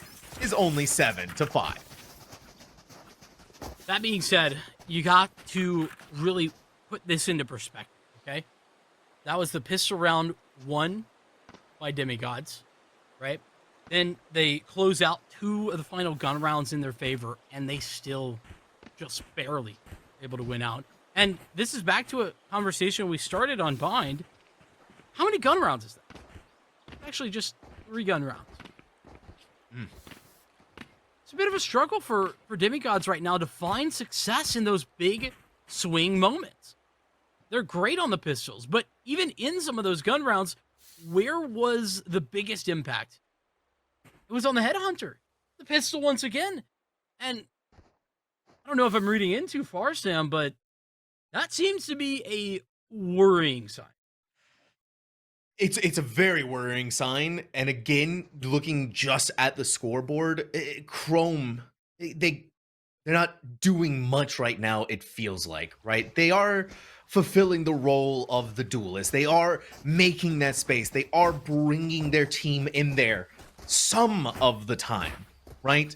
is only 7-5. That being said, you got to really put this into perspective, okay? That was the pistol round 1 by Demigods, right? Then they close out 2 of the final gun rounds in their favor, and they still just barely able to win out. And this is back to a conversation we started on Bind. How many gun rounds is that? Actually, just 3 gun rounds. It's a bit of a struggle for Demigods right now to find success in those big swing moments. They're great on the pistols, but even in some of those gun rounds, where was the biggest impact? It was on the headhunter, the pistol once again. And I don't know if I'm reading in too far, Sam, but that seems to be a worrying sign. It's a very worrying sign. And again, looking just at the scoreboard, Chrome, they're not doing much right now, it feels like, right? They are fulfilling the role of the duelist. They are making that space. They are bringing their team in there some of the time, right?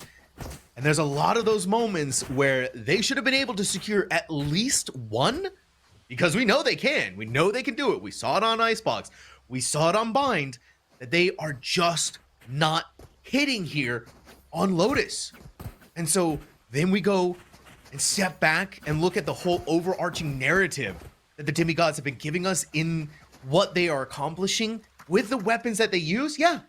And there's a lot of those moments where they should have been able to secure at least one, because we know they can. We know they can do it. We saw it on Icebox. We saw it on Bind, that they are just not hitting here on Lotus. And so then we go and step back and look at the whole overarching narrative that the Demigods have been giving us in what they are accomplishing with the weapons that they use. Yeah,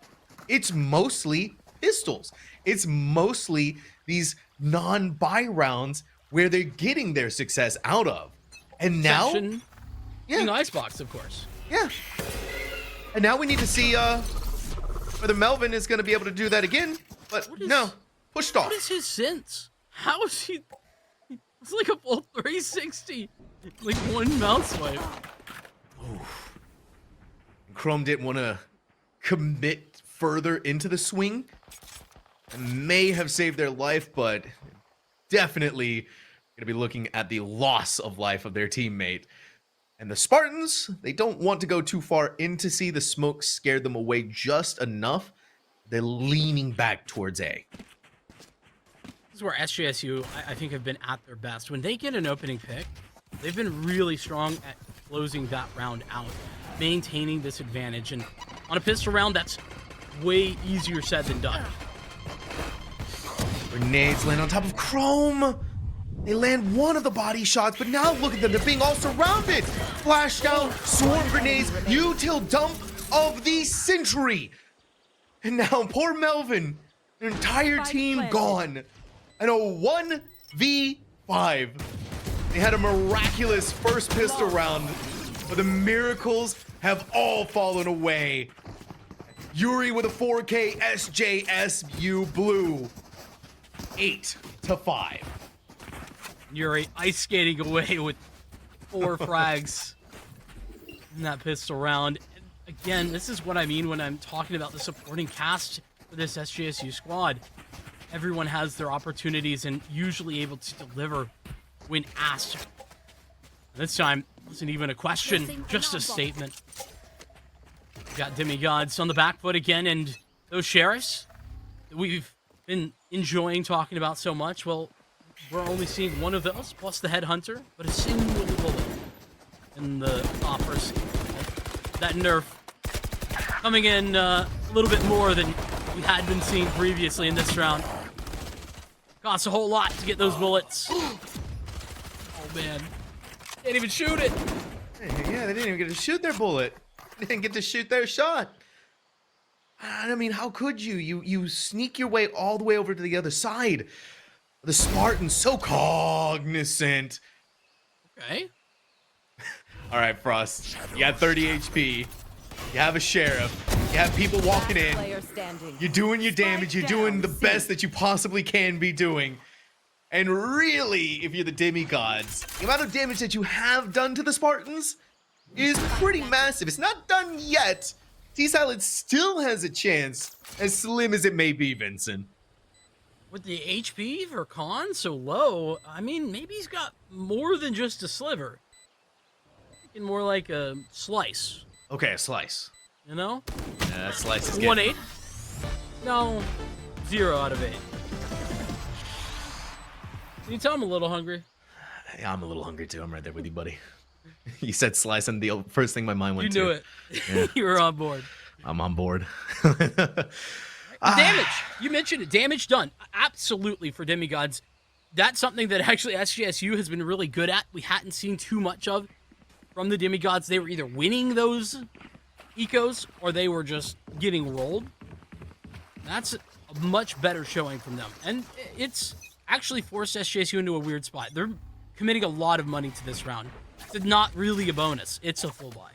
it's mostly pistols. It's mostly these non-buy rounds where they're getting their success out of. And now, yeah, Icebox, of course. Yeah. And now we need to see whether Melvin is going to be able to do that again. But no, pushed off. What is his sense? How is he? It's like a full 360, like one mouse swipe. Oof. Chrome didn't want to commit further into the swing. And may have saved their life, but definitely going to be looking at the loss of life of their teammate. And the Spartans, they don't want to go too far in to see. The smoke scared them away just enough. They're leaning back towards A. This is where SJSU, I think, have been at their best. When they get an opening pick, they've been really strong at closing that round out, maintaining this advantage. And on a pistol round, that's way easier said than done. Grenades land on top of Chrome. They land one of the body shots, but now look at them. They're being all surrounded. Flashdown, swarm grenades, util dump of the century. And now poor Melvin, their entire team gone. And a 1v5. They had a miraculous first pistol round, but the miracles have all fallen away. Yuri with a 4K SJSU blue. 8-5. Yuri ice skating away with 4 frags in that pistol round. And again, this is what I mean when I'm talking about the supporting cast for this SJSU squad. Everyone has their opportunities and usually able to deliver when asked. This time, it wasn't even a question, just a statement. We've got Demigods on the back foot again, and those sheriffs that we've been enjoying talking about so much, well, we're only seeing one of those, plus the headhunter, but a single bullet in the offers. That nerf coming in a little bit more than we had been seeing previously in this round. Costs a whole lot to get those bullets. Oh man, can't even shoot it. Yeah, they didn't even get to shoot their bullet. They didn't get to shoot their shot. I mean, how could you? You sneak your way all the way over to the other side. The Spartans so cognizant. Okay. All right, Frost. You got 30 HP. You have a sheriff. You have people walking in. You're doing your damage. You're doing the best that you possibly can be doing. And really, if you're the Demigods, the amount of damage that you have done to the Spartans is pretty massive. It's not done yet. T-Silent still has a chance, as slim as it may be, Vincent. With the HP for Khan so low, I mean, maybe he's got more than just a sliver. Thinking more like a slice. Okay, a slice. You know? Yeah, that slice is 1-8? No, 0 out of 8. Can you tell I'm a little hungry? Yeah, I'm a little hungry too. I'm right there with you, buddy. You said slice, and the first thing my mind went to. You knew it. Yeah. You were on board. I'm on board. Damage. You mentioned it. Damage done. Absolutely for Demigods. That's something that actually SJSU has been really good at. We hadn't seen too much of from the Demigods. They were either winning those ecos or they were just getting rolled. That's a much better showing from them. And it's actually forced SJSU into a weird spot. They're committing a lot of money to this round. It's not really a bonus. It's a full buy.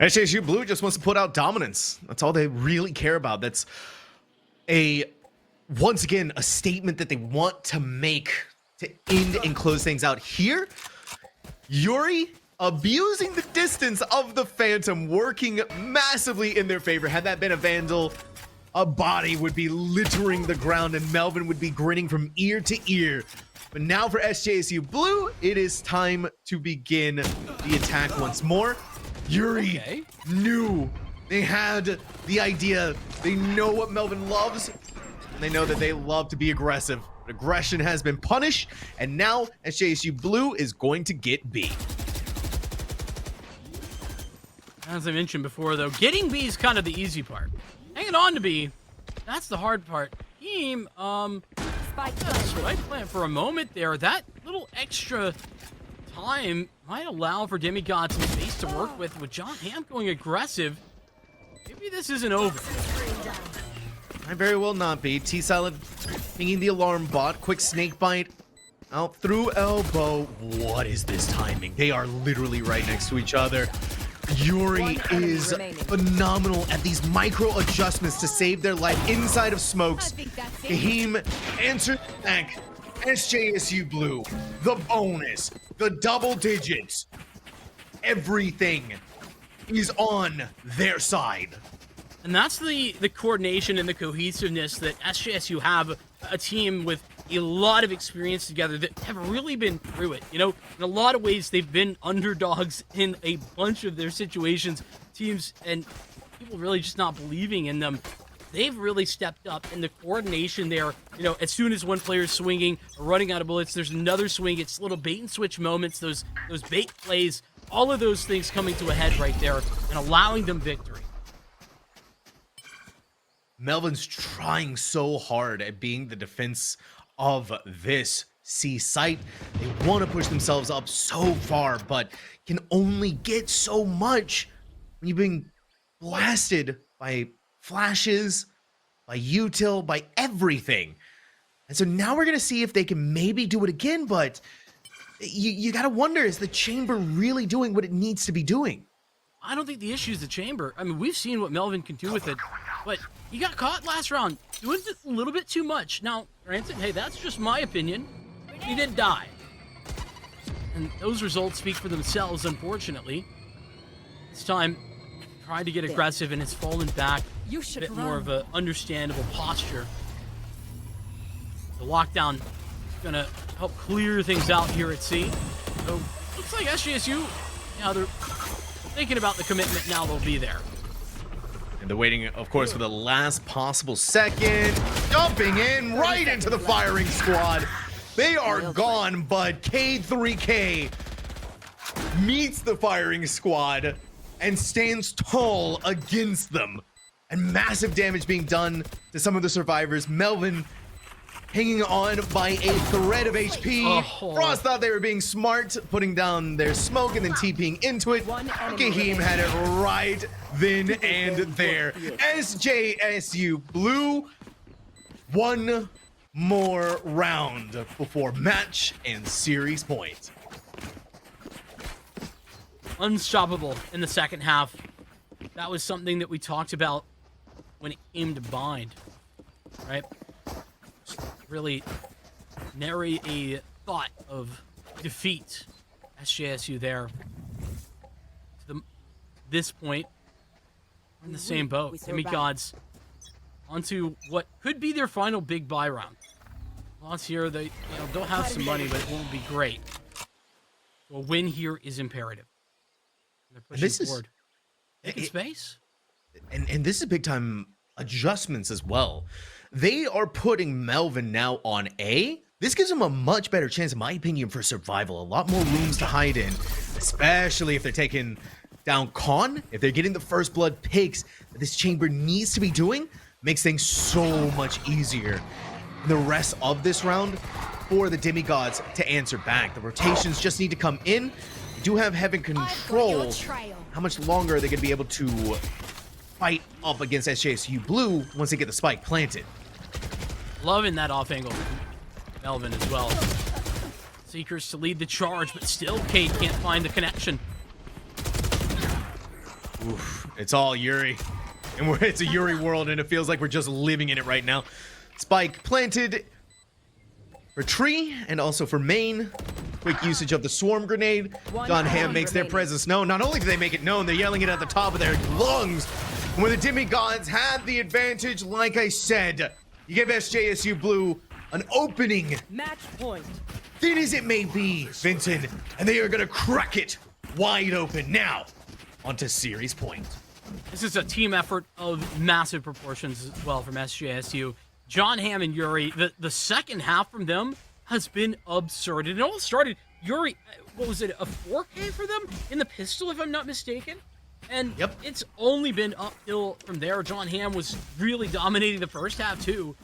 SJSU Blue just wants to put out dominance. That's all they really care about. That's once again, a statement that they want to make to end and close things out here. Yuri abusing the distance of the Phantom, working massively in their favor. Had that been a Vandal, a body would be littering the ground and Melvin would be grinning from ear to ear. But now for SJSU Blue, it is time to begin the attack once more. Yuri knew, they had the idea, they know what Melvin loves, and they know that they love to be aggressive. But aggression has been punished, and now SJSU Blue is going to get B. As I mentioned before, though, getting B is kind of the easy part. Hanging on to B, that's the hard part. Team, spike plant for a moment there. That little extra time might allow for Demigods some space to work with John Hamm going aggressive. Maybe this isn't over. Might very well not be. T-Salad pinging the alarm bot. Quick snake bite out through elbow. What is this timing? They are literally right next to each other. Yuri is phenomenal at these micro adjustments to save their life inside of smokes. Kahim answers back. SJSU Blue, the bonus, the double digits, everything is on their side. And that's the coordination and the cohesiveness that SJSU have, a team with a lot of experience together that have really been through it. You know, in a lot of ways, they've been underdogs in a bunch of their situations. Teams and people really just not believing in them. They've really stepped up, and the coordination there, you know, as soon as one player's swinging or running out of bullets, there's another swing. It's little bait and switch moments, those bait plays, all of those things coming to a head right there and allowing them victory. Melvin's trying so hard at being the defense of this C site. They want to push themselves up so far, but can only get so much when you're being blasted by flashes, by util, by everything. And so now we're going to see if they can maybe do it again, but you got to wonder, is the chamber really doing what it needs to be doing? I don't think the issue is the chamber. I mean, we've seen what Melvin can do with it, but he got caught last round doing it a little bit too much. Now, granted, hey, that's just my opinion. He did die. And those results speak for themselves, unfortunately. This time, tried to get aggressive and has fallen back. You A should bit run. more of an understandable posture. The lockdown is going to help clear things out here at C. So, looks like SJSU, yeah, they're thinking about the commitment now. They'll be there. And they're waiting, of course, for the last possible second. Jumping in right into the firing squad. They are gone, but K3K meets the firing squad and stands tall against them. And massive damage being done to some of the survivors. Melvin hanging on by a thread of HP. Oh. Frost thought they were being smart, putting down their smoke and then TPing into it. Kahim had it right then and there. SJSU Blue, one more round before match and series point. Unstoppable in the second half. That was something that we talked about when it came to bind, right? Really nary a thought of defeat. SJSU there. To this point, we're in the same boat. Demigods onto what could be their final big buy round. Loss here, they'll have some money, but it won't be great. A win here is imperative. They're pushing forward. Taking space. And this is big time adjustments as well. They are putting Melvin now on A. This gives them a much better chance, in my opinion, for survival. A lot more rooms to hide in, especially if they're taking down Con. If they're getting the first blood picks that this chamber needs to be doing, makes things so much easier. The rest of this round for the Demigods to answer back. The rotations just need to come in. They do have Heaven control. How much longer are they going to be able to fight up against SJSU Blue once they get the spike planted? Loving that off angle. Melvin as well. Seekers to lead the charge, but still Cade can't find the connection. Oof, it's all Yuri. And it's a Yuri world, and it feels like we're just living in it right now. Spike planted for tree and also for main. Quick usage of the swarm grenade. Gone Ham makes their presence known. Not only do they make it known, they're yelling it at the top of their lungs. When the Demigods had the advantage, like I said, you give SJSU Blue an opening, Match point. thin as it may be, Vincent, and they are gonna crack it wide open. Now, onto series point. This is a team effort of massive proportions as well from SJSU. John Hamm and Yuri, the second half from them has been absurd. It all started, Yuri, what was it, a 4K for them in the pistol, if I'm not mistaken? And Yep. it's only been uphill from there. John Hamm was really dominating the first half too.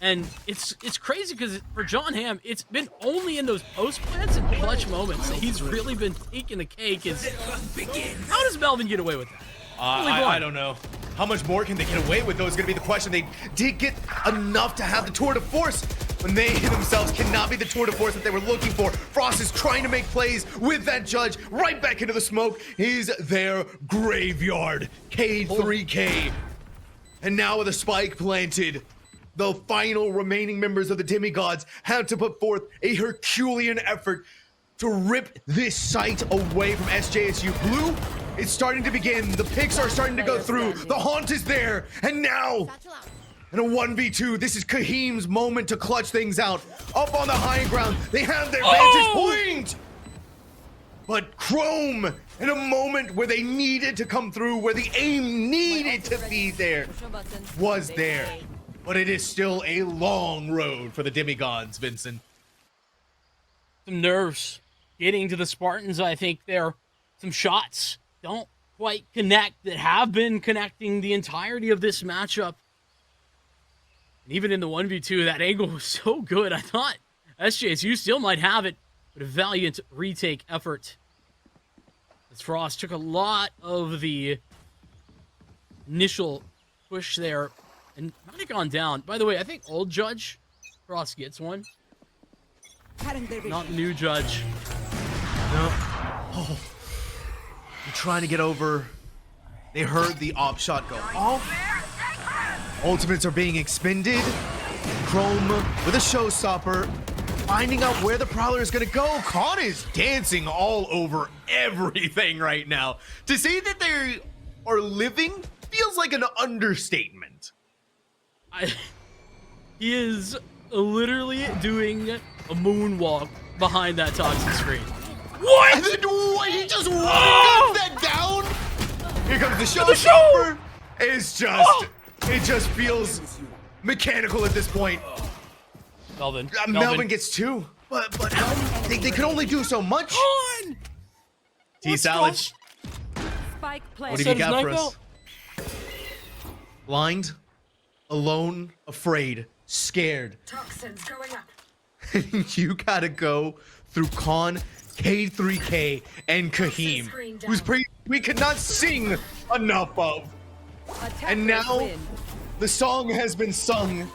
And it's crazy because for John Hamm, it's been only in those post plants and clutch moments that he's really been taking the cake. How does Melvin get away with that? I don't know. How much more can they get away with, though, is going to be the question. They did get enough to have the tour de force, when they themselves cannot be the tour de force that they were looking for. Frost is trying to make plays with that judge right back into the smoke. He's their graveyard. K3K. And now with a spike planted, the final remaining members of the Demigods had to put forth a Herculean effort to rip this site away from SJSU Blue. It's starting to begin. The picks are starting to go through. The haunt is there. And now, in a 1v2, this is Kahim's moment to clutch things out. Up on the high ground, they have their vantage point. But Chrome, in a moment where they needed to come through, where the aim needed to be there, was there. But it is still a long road for the Demigods, Vincent. Some nerves getting to the Spartans. I think there some shots don't quite connect that have been connecting the entirety of this matchup. And even in the 1v2, that angle was so good. I thought SJSU still might have it, but a valiant retake effort. As Frost took a lot of the initial push there and might have gone down. By the way, I think old Judge, Frost gets one. Not new Judge. No. Oh. They're trying to get over. They heard the op shot go off. Ultimates are being expended. Chrome with a showstopper, finding out where the Prowler is going to go. Khan is dancing all over everything right now. To say that they are living feels like an understatement. He is literally doing a moonwalk behind that toxic screen. What? And then, what? He just guns that down? Here comes the showstopper. It's just, it just feels mechanical at this point. Melvin gets two, but they can only do so much. T-Salad, Spike play. what have you got for us? Blind, alone, afraid, scared. Toxins going up. You gotta go through Khan, K3K, and Kahim, whose we could not sing enough of. And now, the song has been sung.